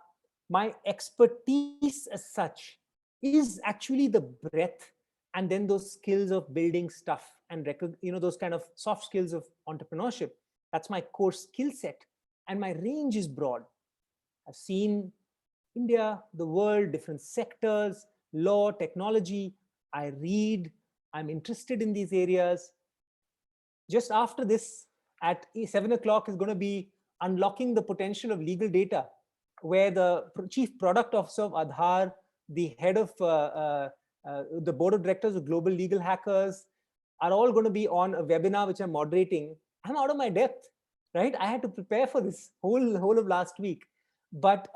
my expertise as such is actually the breadth, and then those skills of building stuff and those kind of soft skills of entrepreneurship. That's my core skill set, and my range is broad. I've seen India, the world, different sectors, law, technology. I read, I'm interested in these areas. Just after this, at 7 o'clock is going to be unlocking the potential of legal data, where the chief product officer of Aadhaar, the head of the board of directors of Global Legal Hackers are all going to be on a webinar which I'm moderating. I'm out of my depth, right? I had to prepare for this whole of last week. But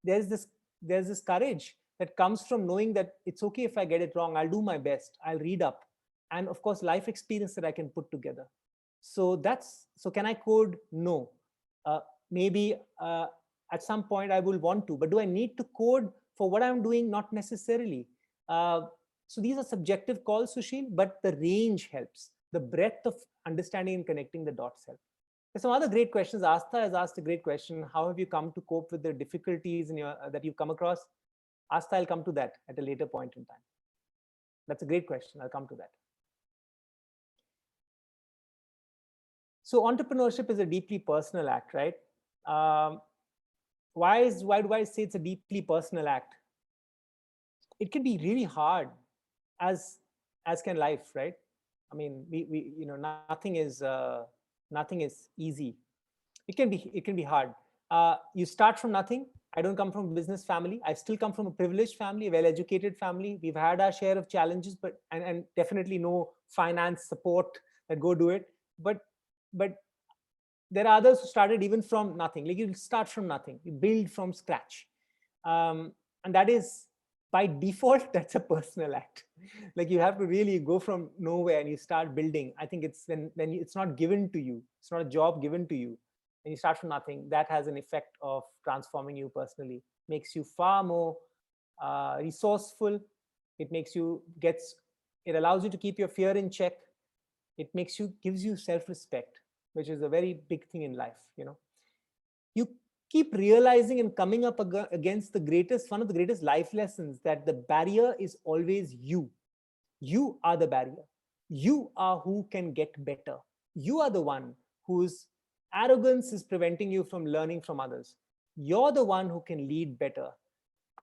there's this courage that comes from knowing that it's okay if I get it wrong. I'll do my best. I'll read up. And of course, life experience that I can put together. So can I code? No. Maybe at some point I will want to, but do I need to code for what I'm doing? Not necessarily. So these are subjective calls, Sushil, but the range helps. The breadth of understanding and connecting the dots help. There's some other great questions. Astha has asked a great question. How have you come to cope with the difficulties in that you've come across? Astha, I'll come to that at a later point in time. That's a great question. I'll come to that. So entrepreneurship is a deeply personal act, right? Why do I say it's a deeply personal act? It can be really hard, as can life, right? I mean, nothing is easy. It can be hard. You start from nothing. I don't come from a business family. I still come from a privileged family, a well-educated family. We've had our share of challenges, but and definitely no finance support that go do it. But there are others who started even from nothing. Like you start from nothing, you build from scratch, and that is by default. That's a personal act. Like you have to really go from nowhere and you start building. I think it's when it's not given to you. It's not a job given to you. And you start from nothing. That has an effect of transforming you personally. Makes you far more resourceful. It allows you to keep your fear in check. It gives you self-respect, which is a very big thing in life. You keep realizing and coming up against one of the greatest life lessons, that the barrier is always you. You are the barrier. You are who can get better. You are the one whose arrogance is preventing you from learning from others. You're the one who can lead better.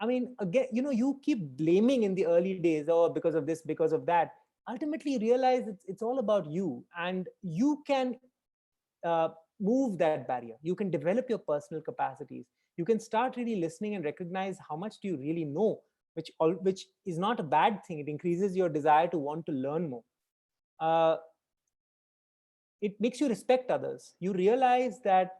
I mean, again, you keep blaming in the early days, oh, because of this, because of that. Ultimately, you realize it's all about you, and you can move that barrier. You can develop your personal capacities. You can start really listening and recognize how much do you really know, which is not a bad thing. It increases your desire to want to learn more. It makes you respect others. You realize that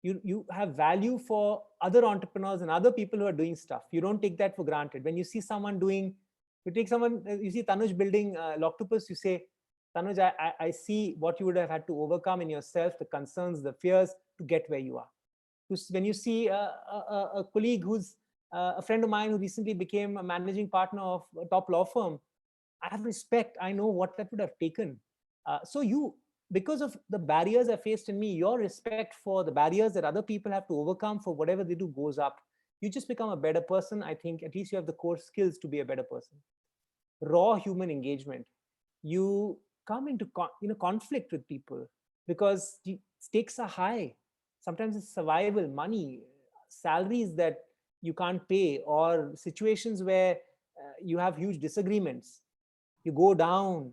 you have value for other entrepreneurs and other people who are doing stuff. You don't take that for granted. When you see someone you see Tanuj building Loctopus, you say, Tanuj, I see what you would have had to overcome in yourself, the concerns, the fears to get where you are. When you see a colleague who's a friend of mine who recently became a managing partner of a top law firm, I have respect. I know what that would have taken. Because of the barriers I faced in me, your respect for the barriers that other people have to overcome for whatever they do goes up. You just become a better person. I think at least you have the core skills to be a better person. Raw human engagement. You come into conflict with people because stakes are high. Sometimes it's survival, money, salaries that you can't pay, or situations where you have huge disagreements. You go down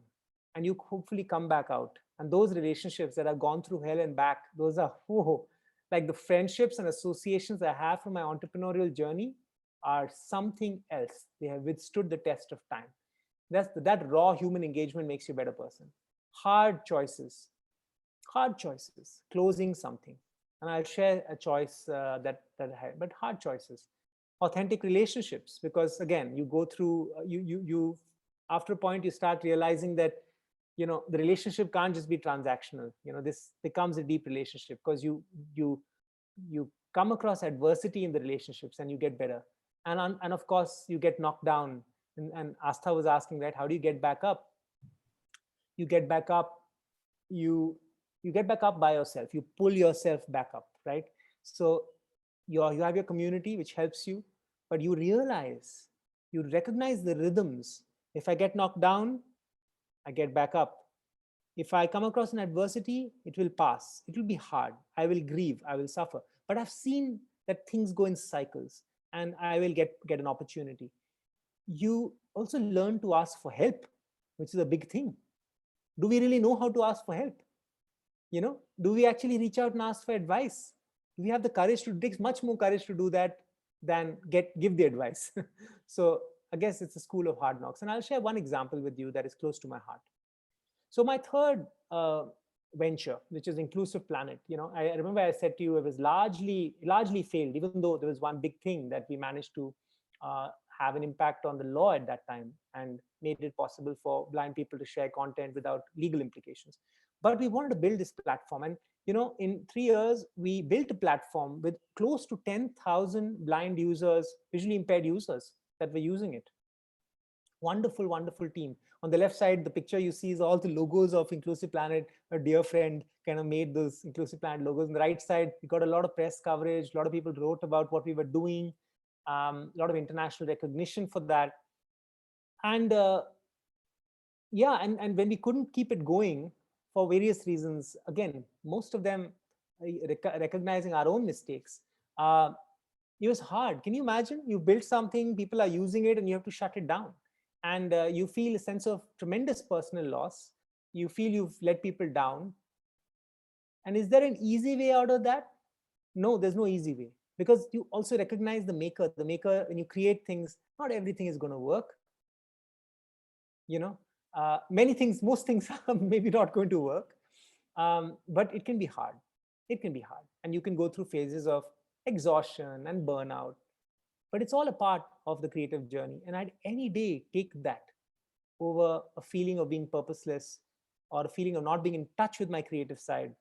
and you hopefully come back out. And those relationships that have gone through hell and back, those are like the friendships and associations I have from my entrepreneurial journey are something else. They have withstood the test of time. That raw human engagement makes you a better person. Hard choices, closing something. And I'll share a choice that I had, but hard choices. Authentic relationships, because again, you go through, you after a point, you start realizing that the relationship can't just be transactional. This becomes a deep relationship because you come across adversity in the relationships and you get better. And of course, you get knocked down. And Astha was asking, right, how do you get back up? You get back up. You get back up by yourself. You pull yourself back up, right? So you have your community, which helps you, but you recognize the rhythms. If I get knocked down, I get back up. If I come across an adversity, it will pass. It will be hard. I will grieve. I will suffer. But I've seen that things go in cycles, and I will get an opportunity. You also learn to ask for help, which is a big thing. Do we really know how to ask for help? Do we actually reach out and ask for advice? Do we have the courage to? It takes much more courage to do that than give the advice. So I guess it's a school of hard knocks. And I'll share one example with you that is close to my heart. So my third venture, which is Inclusive Planet, I remember I said to you it was largely failed, even though there was one big thing that we managed to have an impact on the law at that time and made it possible for blind people to share content without legal implications. But we wanted to build this platform, and in 3 years we built a platform with close to 10,000 blind users, visually impaired users that were using it. Wonderful team. On the left side, the picture you see is all the logos of Inclusive Planet. A dear friend kind of made those Inclusive Planet logos. On the right side, we got a lot of press coverage. A lot of people wrote about what we were doing. A lot of international recognition for that. And and when we couldn't keep it going for various reasons, again, most of them recognizing our own mistakes, it was hard. Can you imagine? You built something, people are using it, and you have to shut it down. And you feel a sense of tremendous personal loss. You feel you've let people down. And is there an easy way out of that? No, there's no easy way, because you also recognize the maker. The maker, when you create things, not everything is going to work. Most things are maybe not going to work, but it can be hard. It can be hard. And you can go through phases of exhaustion and burnout. But it's all a part of the creative journey. And I'd any day take that over a feeling of being purposeless or a feeling of not being in touch with my creative side.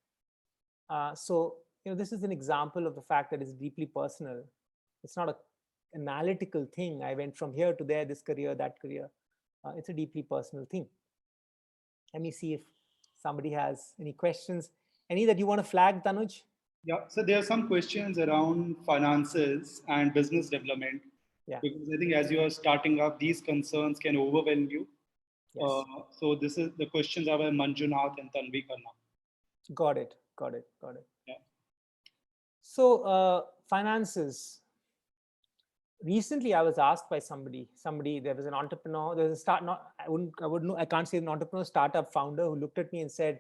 So this is an example of the fact that it's deeply personal. It's not an analytical thing. I went from here to there, this career, that career. It's a deeply personal thing. Let me see if somebody has any questions. Any that you want to flag, Tanuj? Yeah, so there are some questions around finances and business development. Yeah. Because I think as you are starting up, these concerns can overwhelm you. Yes. So this is the questions are by Manjunath and Tanvi Khanna. Got it. Yeah. So finances. Recently, I was asked by somebody. There was an entrepreneur. There was a I can't say an entrepreneur, startup founder who looked at me and said,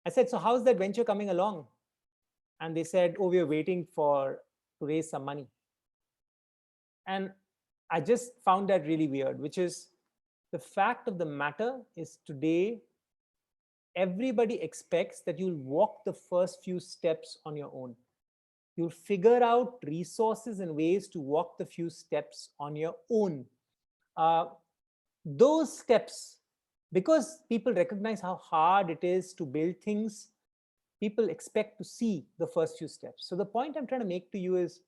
I said, so how's that venture coming along? And they said, oh, we're waiting to raise some money. And I just found that really weird, which is the fact of the matter is today, everybody expects that you'll walk the first few steps on your own. You'll figure out resources and ways to walk the few steps on your own. Those steps, because people recognize how hard it is to build things, people expect to see the first few steps. So the point I'm trying to make to you is,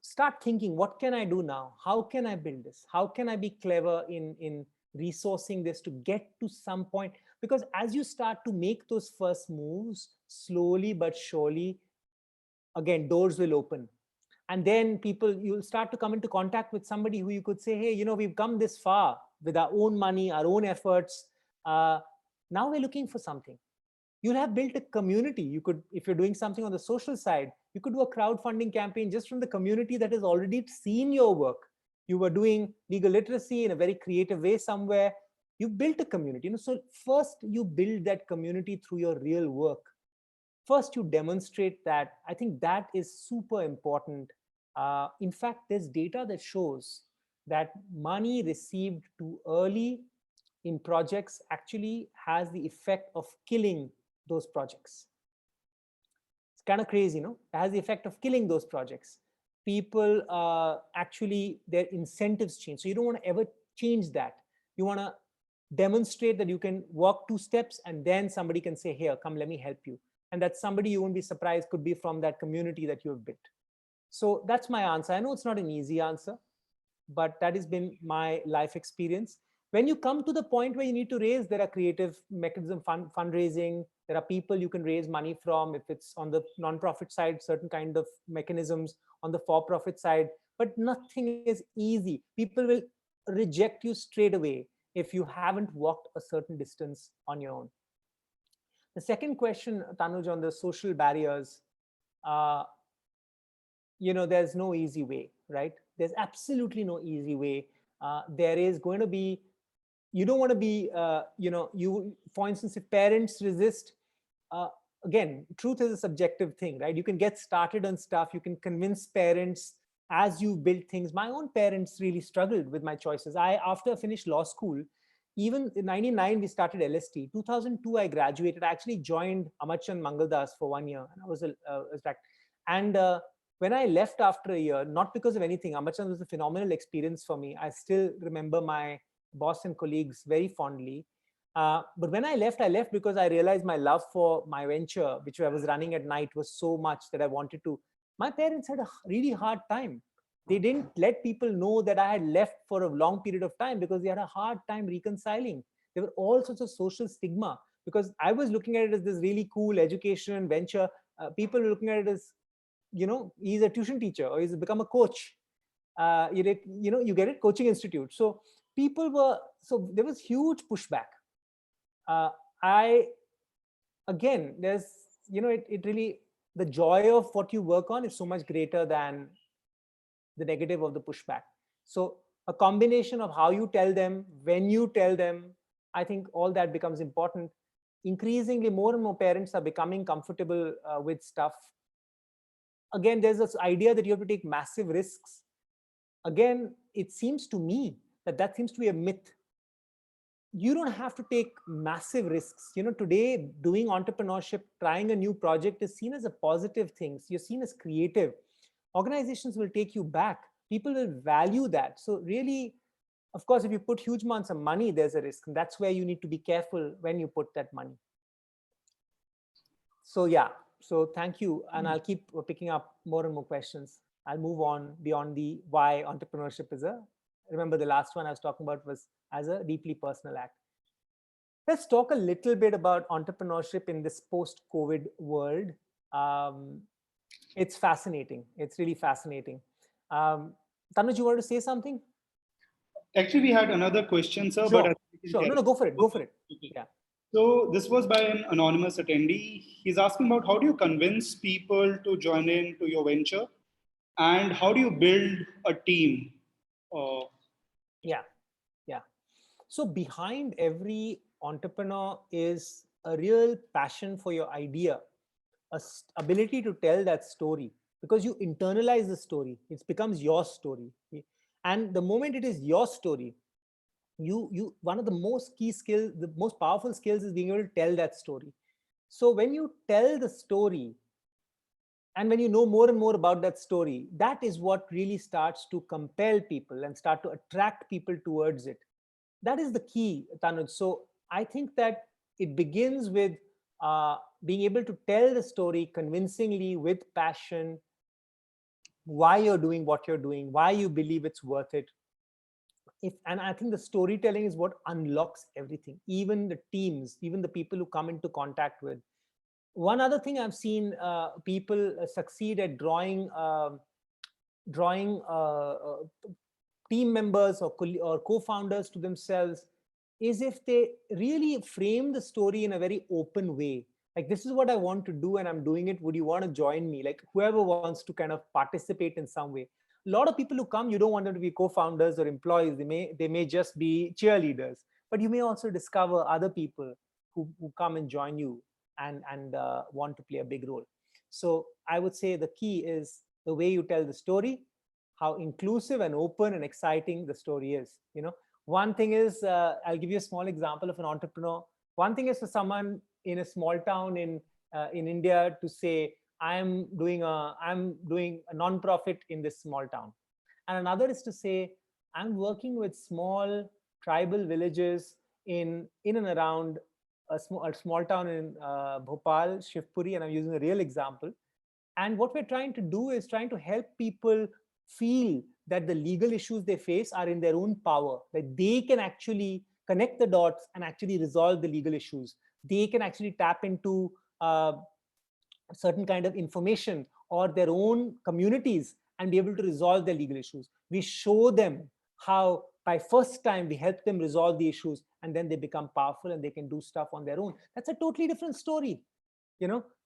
start thinking, what can I do now? How can I build this? How can I be clever in resourcing this to get to some point? Because as you start to make those first moves, slowly but surely, again, doors will open. And then you'll start to come into contact with somebody who you could say, hey, we've come this far with our own money, our own efforts. Now we're looking for something. You'll have built a community. You could, if you're doing something on the social side, you could do a crowdfunding campaign just from the community that has already seen your work. You were doing legal literacy in a very creative way somewhere. You built a community. So first you build that community through your real work. First you demonstrate that. I think that is super important. In fact, there's data that shows that money received too early in projects actually has the effect of killing those projects. It's kind of crazy, It has the effect of killing those projects. People actually, their incentives change. So you don't want to ever change that. You want to demonstrate that you can walk 2 steps and then somebody can say, here, come, let me help you. And that somebody, you won't be surprised, could be from that community that you have built. So that's my answer. I know it's not an easy answer, but that has been my life experience. When you come to the point where you need to raise, there are creative mechanism, fundraising. There are people you can raise money from. If it's on the non-profit side, certain kind of mechanisms, on the for-profit side, but nothing is easy. People will reject you straight away if you haven't walked a certain distance on your own. The second question, Tanuj, on the social barriers, there's no easy way, right? There's absolutely no easy way. There is going to be, you don't want to be, for instance, if parents resist, again, truth is a subjective thing, right? You can get started on stuff. You can convince parents as you build things. My own parents really struggled with my choices. After I finished law school, even in 99, we started LST. 2002, I graduated. I actually joined Amachan Mangaldas for 1 year. And I was and when I left after a year, not because of anything, Amachan was a phenomenal experience for me. I still remember my boss and colleagues very fondly. But when I left because I realized my love for my venture, which I was running at night, was so much that I wanted to. My parents had a really hard time. They didn't let people know that I had left for a long period of time because they had a hard time reconciling. There were all sorts of social stigma because I was looking at it as this really cool education venture. People were looking at it as, he's a tuition teacher or he's become a coach. You get it, coaching institute. So there was huge pushback. I again, there's it really, the joy of what you work on is so much greater than the negative of the pushback. So a combination of how you tell them, when you tell them, I think all that becomes important. Increasingly, more and more parents are becoming comfortable with stuff. Again, there's this idea that you have to take massive risks. Again, it seems to me that seems to be a myth. You don't have to take massive risks. Today, doing entrepreneurship, trying a new project is seen as a positive thing. You're seen as creative. Organizations will take you back. People will value that. So really, of course, if you put huge amounts of money, there's a risk. And that's where you need to be careful when you put that money. So yeah, so thank you. And I'll keep picking up more and more questions. I'll move on beyond the why entrepreneurship is remember the last one I was talking about was as a deeply personal act. Let's talk a little bit about entrepreneurship in this post-COVID world. It's fascinating. It's really fascinating. Tanuj, you want to say something? Actually, we had another question, sir. Sure, but sure. No, go for it. Go for it. Okay. Yeah. So this was by an anonymous attendee. He's asking about how do you convince people to join in to your venture, and how do you build a team? Yeah. So behind every entrepreneur is a real passion for your idea, ability to tell that story, because you internalize the story. It becomes your story, and the moment it is your story, you one of the most key skills, the most powerful skills, is being able to tell that story. So when you tell the story, and when you know more and more about that story, that is what really starts to compel people and start to attract people towards it. That is the key, Tanuj. So I think that it begins with being able to tell the story convincingly with passion, why you're doing what you're doing, why you believe it's worth it. And I think the storytelling is what unlocks everything, even the teams, even the people who come into contact with. One other thing I've seen people succeed at drawing team members or co-founders to themselves is if they really frame the story in a very open way. Like, this is what I want to do and I'm doing it. Would you want to join me? Like, whoever wants to kind of participate in some way. A lot of people who come, you don't want them to be co-founders or employees. They may just be cheerleaders, but you may also discover other people who come and join you and want to play a big role. So I would say the key is the way you tell the story, how inclusive and open and exciting the story is. One thing is, I'll give you a small example of an entrepreneur. One thing is for someone in a small town in India to say, I'm doing a non-profit in this small town. And another is to say, I'm working with small tribal villages in and around a small town in Bhopal, Shivpuri, and I'm using a real example. And what we're trying to do is trying to help people feel that the legal issues they face are in their own power, that they can actually connect the dots and actually resolve the legal issues. They can actually tap into certain kind of information or their own communities and be able to resolve their legal issues. We show them how by first time we help them resolve the issues, and then they become powerful and they can do stuff on their own. That's a totally different story.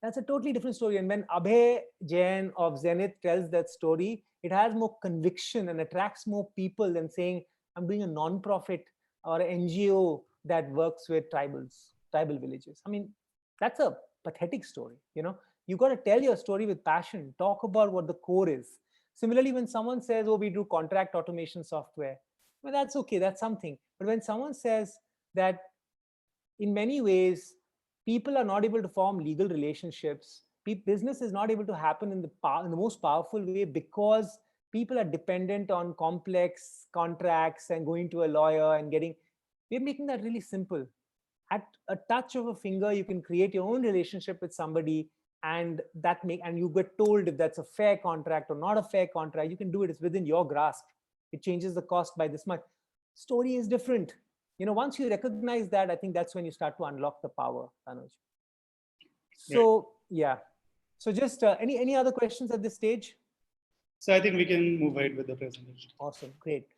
That's a totally different story. And when Abhay Jain of Zenith tells that story, it has more conviction and attracts more people than saying, I'm doing a non-profit or an NGO that works with tribal villages. I mean, that's a pathetic story. You got to tell your story with passion. Talk about what the core is. Similarly, when someone says, oh, we do contract automation software, well, that's okay, that's something. But when someone says that in many ways, people are not able to form legal relationships, business is not able to happen in the most powerful way because people are dependent on complex contracts and going to a lawyer and we're making that really simple. At a touch of a finger, you can create your own relationship with somebody, and you get told if that's a fair contract or not a fair contract. You can do it. It's within your grasp. It changes the cost by this much. Story is different. Once you recognize that, I think that's when you start to unlock the power, Tanuj. Right. So yeah. So just any other questions at this stage? So I think we can move ahead with the presentation. Awesome, great.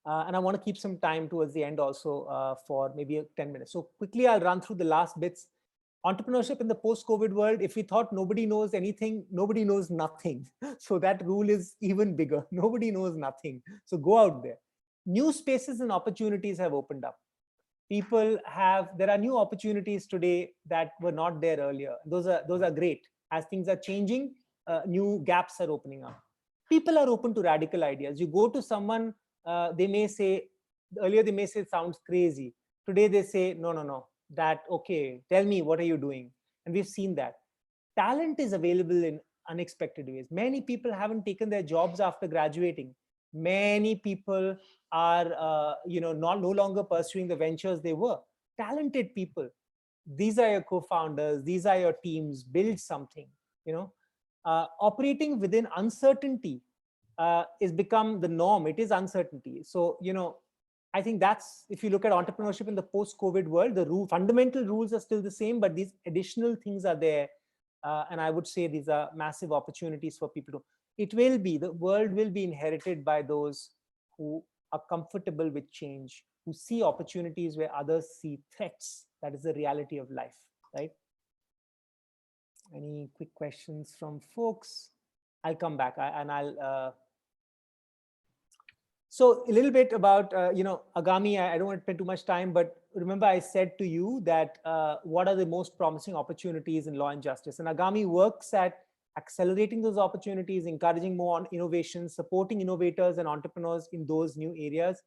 And I want to keep some time towards the end also for maybe 10 minutes. So quickly, I'll run through the last bits. Entrepreneurship in the post-COVID world, if we thought nobody knows anything, nobody knows nothing. So that rule is even bigger. Nobody knows nothing. So go out there. New spaces and opportunities have opened up. There are new opportunities today that were not there earlier. Those are great. As things are changing, new gaps are opening up. People are open to radical ideas. You go to someone, they may say it sounds crazy. Today they say, no, that, okay, tell me, what are you doing? And we've seen that. Talent is available in unexpected ways. Many people haven't taken their jobs after graduating. Many people are, no longer pursuing the ventures they were. Talented people. These are your co-founders. These are your teams. Build something. Operating within uncertainty is become the norm. It is uncertainty. So, I think that's, if you look at entrepreneurship in the post-COVID world, the fundamental rules are still the same, but these additional things are there. And I would say these are massive opportunities for people the world will be inherited by those who are comfortable with change, who see opportunities where others see threats. That is the reality of life, right? Any quick questions from folks? I'll come back so a little bit about, Agami. I don't want to spend too much time, but remember I said to you that what are the most promising opportunities in law and justice? And Agami works at accelerating those opportunities, encouraging more on innovation, supporting innovators and entrepreneurs in those new areas.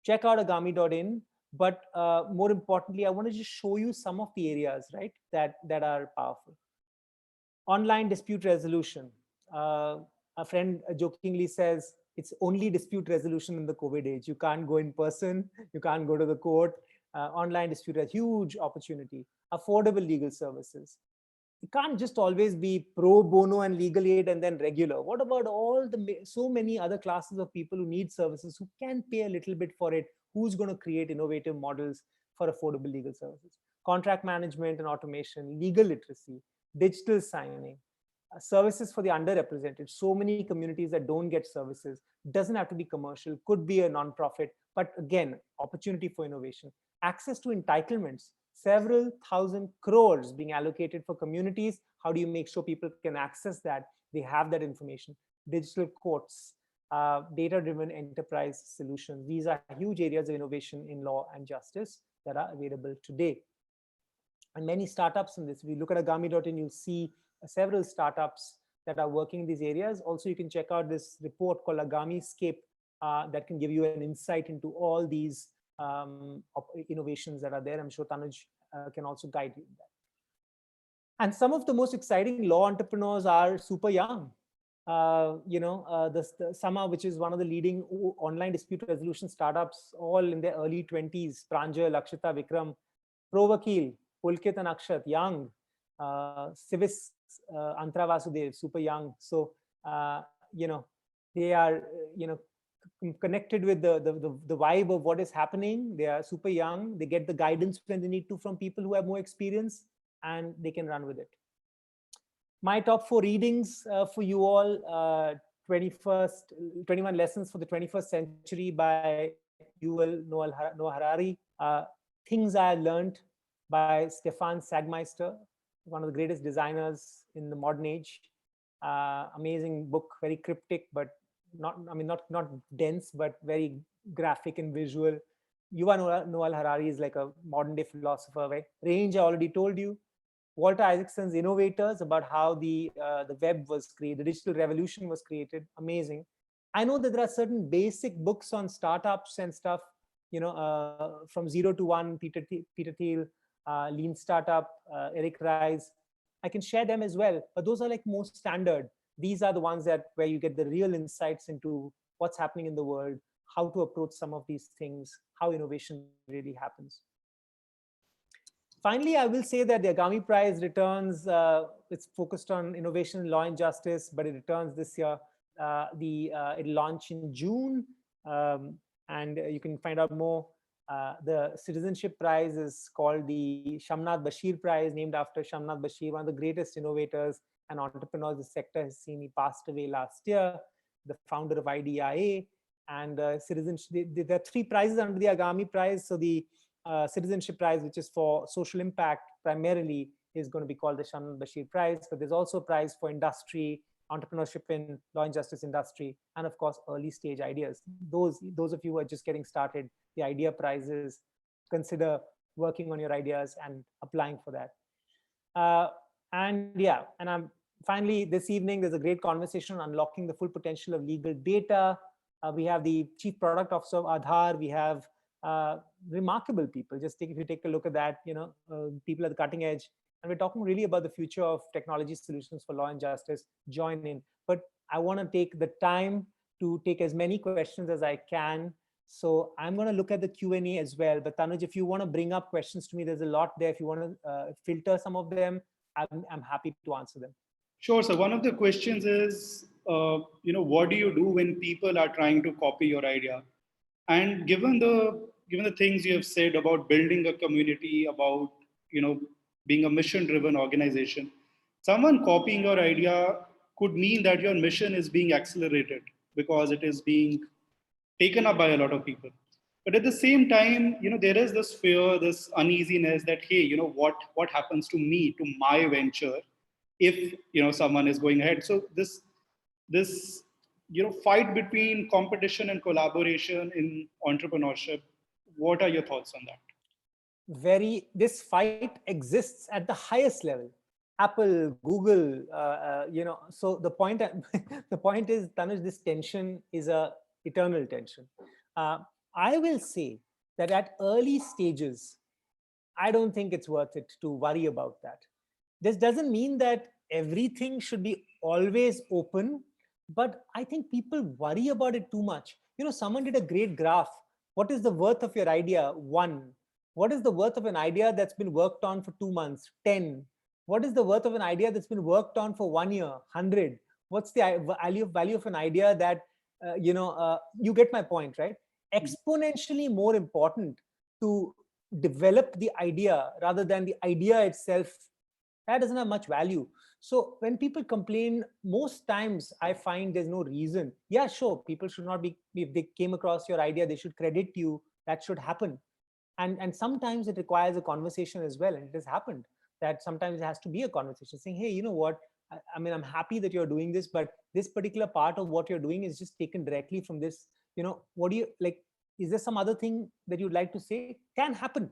Check out agami.in. But more importantly, I want to just show you some of the areas, right, that are powerful. Online dispute resolution. A friend jokingly says, it's only dispute resolution in the COVID age. You can't go in person. You can't go to the court. Online dispute, a huge opportunity. Affordable legal services. It can't just always be pro bono and legal aid and then regular. What about so many other classes of people who need services, who can pay a little bit for it? Who's going to create innovative models for affordable legal services? Contract management and automation, legal literacy, digital signing, services for the underrepresented. So many communities that don't get services. Doesn't have to be commercial, could be a non-profit, but again, opportunity for innovation. Access to entitlements, several thousand crores being allocated for communities. How do you make sure people can access that? They have that information. Digital courts, data-driven enterprise solutions. These are huge areas of innovation in law and justice that are available today. And many startups in this. If you look at agami.in, you'll see several startups that are working in these areas. Also, you can check out this report called Agamiscape that can give you an insight into all these innovations that are there. I'm sure Tanuj can also guide you in that. And some of the most exciting law entrepreneurs are super young. The Sama, which is one of the leading online dispute resolution startups, all in their early 20s. Pranjal, Lakshita, Vikram, Provakil, Pulkit and Akshat, young. Civis, Antara Vasudev, super young. So, they are, connected with the vibe of what is happening. They are super young. They get the guidance when they need to from people who have more experience, and they can run with it. My top 4 readings for you all, 21 Lessons for the 21st Century by Yuval Noah Harari. Things I Learned by Stefan Sagmeister, one of the greatest designers in the modern age. Amazing book, very cryptic, but not dense, but very graphic and visual. Yuval Noah Harari is like a modern day philosopher. Right? Range, I already told you. Walter Isaacson's Innovators, about how the web was created, the digital revolution was created. Amazing. I know that there are certain basic books on startups and stuff, from 0 to 1, Peter Thiel, Lean Startup, Eric Ries. I can share them as well, but those are like more standard. These are the ones where you get the real insights into what's happening in the world, how to approach some of these things, how innovation really happens. Finally, I will say that the Agami Prize returns, it's focused on innovation, law and justice, but it returns this year. It'll launch in June, and you can find out more. The Citizenship Prize is called the Shamnath Bashir Prize, named after Shamnath Bashir, one of the greatest innovators and entrepreneurs the sector has seen. He passed away last year, the founder of IDIA. And citizenship, there are 3 prizes under the Agami Prize. So the Citizenship Prize, which is for social impact primarily, is going to be called the Shamnath Bashir Prize. But there's also a prize for industry, entrepreneurship in law and justice industry, and of course, early stage ideas. Those of you who are just getting started, the idea prizes, consider working on your ideas and applying for that. And I'm finally, this evening, there's a great conversation on unlocking the full potential of legal data. We have the chief product officer of Aadhaar. We have remarkable people. If you take a look at that, people at the cutting edge. And we're talking really about the future of technology solutions for law and justice. Join in. But I want to take the time to take as many questions as I can. So I'm going to look at the Q&A as well. But Tanuj, if you want to bring up questions to me, there's a lot there. If you want to filter some of them, I'm happy to answer them. Sure. So one of the questions is, what do you do when people are trying to copy your idea? And given the things you have said about building a community, about being a mission-driven organization, someone copying your idea could mean that your mission is being accelerated because it is being taken up by a lot of people. But at the same time, there is this fear, this uneasiness that, hey, what happens to me, to my venture, if someone is going ahead. So this fight between competition and collaboration in entrepreneurship, what are your thoughts on that? This fight exists at the highest level. Apple, Google, so the point is, Tanuj, this tension is a eternal tension. I will say that at early stages, I don't think it's worth it to worry about that. This doesn't mean that everything should be always open, but I think people worry about it too much. Someone did a great graph. What is the worth of your idea? 1. What is the worth of an idea that's been worked on for 2 months? 10. What is the worth of an idea that's been worked on for 1 year? 100. What's the value of an idea that, you get my point, right? Exponentially more important to develop the idea rather than the idea itself. That doesn't have much value. So when people complain, most times I find there's no reason. Yeah, sure, people should not be, if they came across your idea, they should credit you. That should happen. And sometimes it requires a conversation as well. And it has happened that sometimes it has to be a conversation saying, hey, you know what? I mean, I'm happy that you're doing this, but this particular part of what you're doing is just taken directly from this. What do you like? Is there some other thing that you'd like to say? Can happen.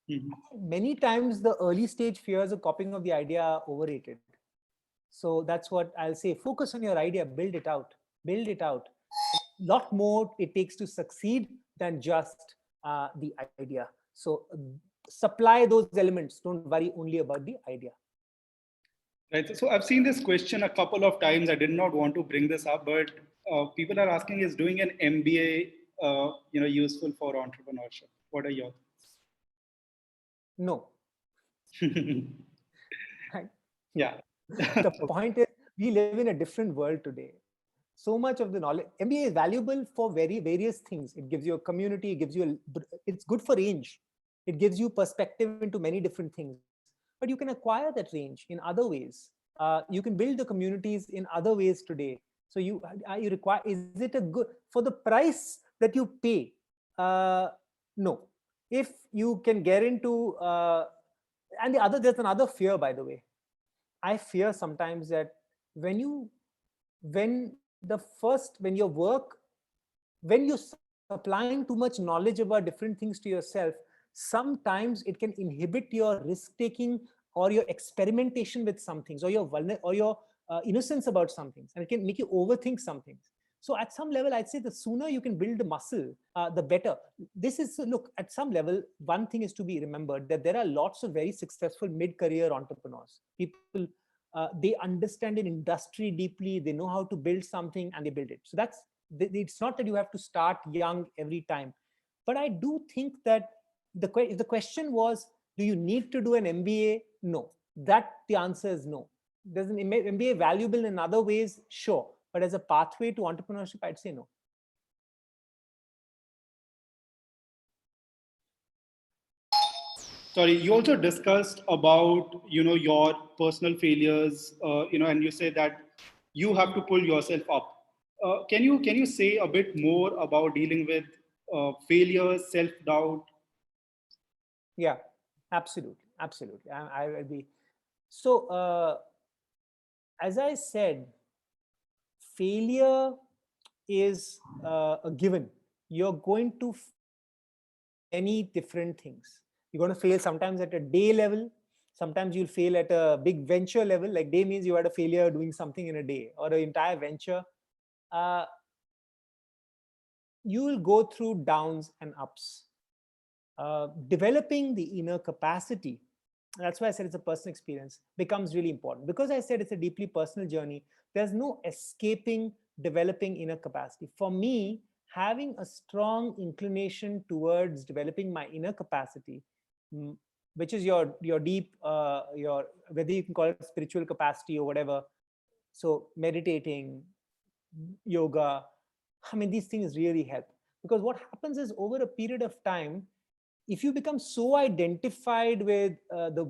Mm-hmm. Many times the early stage fears of copying of the idea are overrated. So that's what I'll say. Focus on your idea, build it out. Build it out. A lot more it takes to succeed than just the idea. So supply those elements. Don't worry only about the idea. Right. So I've seen this question a couple of times. I did not want to bring this up, but people are asking, is doing an MBA useful for entrepreneurship? What are your thoughts? No. Right? Yeah. The point is, we live in a different world today. So much of the knowledge, MBA is valuable for various things. It gives you a community, it's good for range. It gives you perspective into many different things. But you can acquire that range in other ways. You can build the communities in other ways today. So you require, is it a good, for the price that you pay? No. If you can get into, there's another fear, by the way. I fear sometimes that when you're supplying too much knowledge about different things to yourself, sometimes it can inhibit your risk-taking or your experimentation with some things, or your innocence about some things, and it can make you overthink some things. So at some level, I'd say the sooner you can build the muscle, the better. This is, look, at some level, one thing is to be remembered, that there are lots of very successful mid-career entrepreneurs. People, they understand an industry deeply, they know how to build something, and they build it. So it's not that you have to start young every time. But I do think that if the question was, do you need to do an MBA? No. The answer is no. Does an MBA valuable in other ways? Sure. But as a pathway to entrepreneurship, I'd say no. Sorry, you also discussed about, your personal failures, and you say that you have to pull yourself up. Can you say a bit more about dealing with failures, self-doubt? Yeah, absolutely. Absolutely. I will be. So, as I said, failure is a given. You're going to many different things. You're going to fail sometimes at a day level. Sometimes you'll fail at a big venture level. Like day means you had a failure doing something in a day, or an entire venture. You will go through downs and ups. Developing the inner capacity, that's why I said it's a personal experience, becomes really important. Because I said it's a deeply personal journey, there's no escaping developing inner capacity. For me, having a strong inclination towards developing my inner capacity, which is your deep, your, whether you can call it spiritual capacity or whatever. So meditating, yoga, I mean, these things really help. Because what happens is, over a period of time, if you become so identified with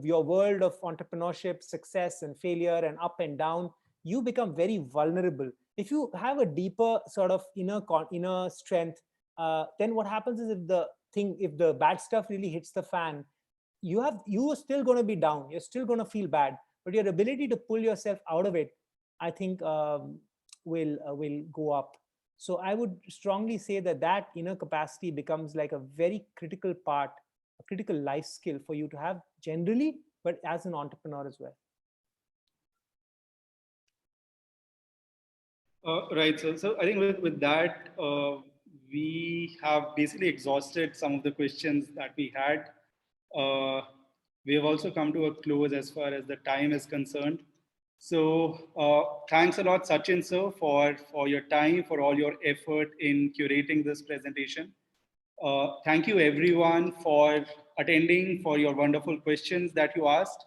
your world of entrepreneurship, success and failure and up and down, you become very vulnerable. If you have a deeper sort of inner strength, then what happens is, if the bad stuff really hits the fan, you are still going to be down. You're still going to feel bad, but your ability to pull yourself out of it, I think, will go up. So I would strongly say that inner capacity becomes like a very critical part, a critical life skill for you to have generally, but as an entrepreneur as well. Right. So I think with that, we have basically exhausted some of the questions that we had. We have also come to a close as far as the time is concerned. So thanks a lot, Sachin sir, for your time, for all your effort in curating this presentation. Thank you everyone for attending, for your wonderful questions that you asked.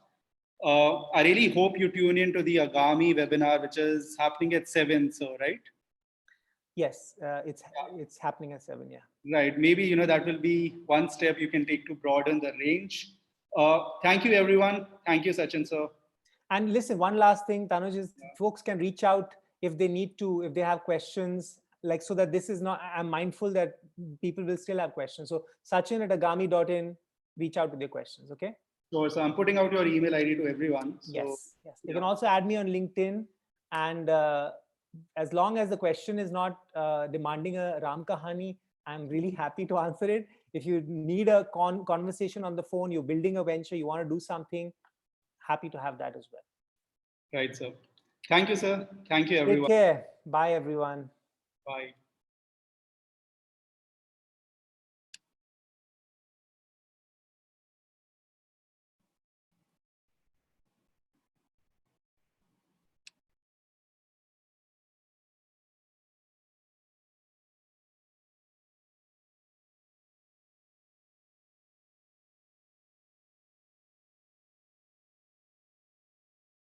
I really hope you tune in to the Agami webinar, which is happening at 7, so right? Yes, it's happening at 7, yeah. Right. Maybe, that will be one step you can take to broaden the range. Thank you, everyone. Thank you, Sachin sir. And listen, one last thing, Tanuj, is folks can reach out if they need to, if they have questions, like, so that this is not, I'm mindful that people will still have questions. So sachin@agami.in, reach out with your questions, okay? Sure. So I'm putting out your email ID to everyone. So, yes. You can also add me on LinkedIn. And as long as the question is not demanding a Ram Kahani, I'm really happy to answer it. If you need a conversation on the phone, you're building a venture, you want to do something, happy to have that as well. Right, sir. Thank you, sir. Thank you, everyone. Take care. Bye, everyone. Bye.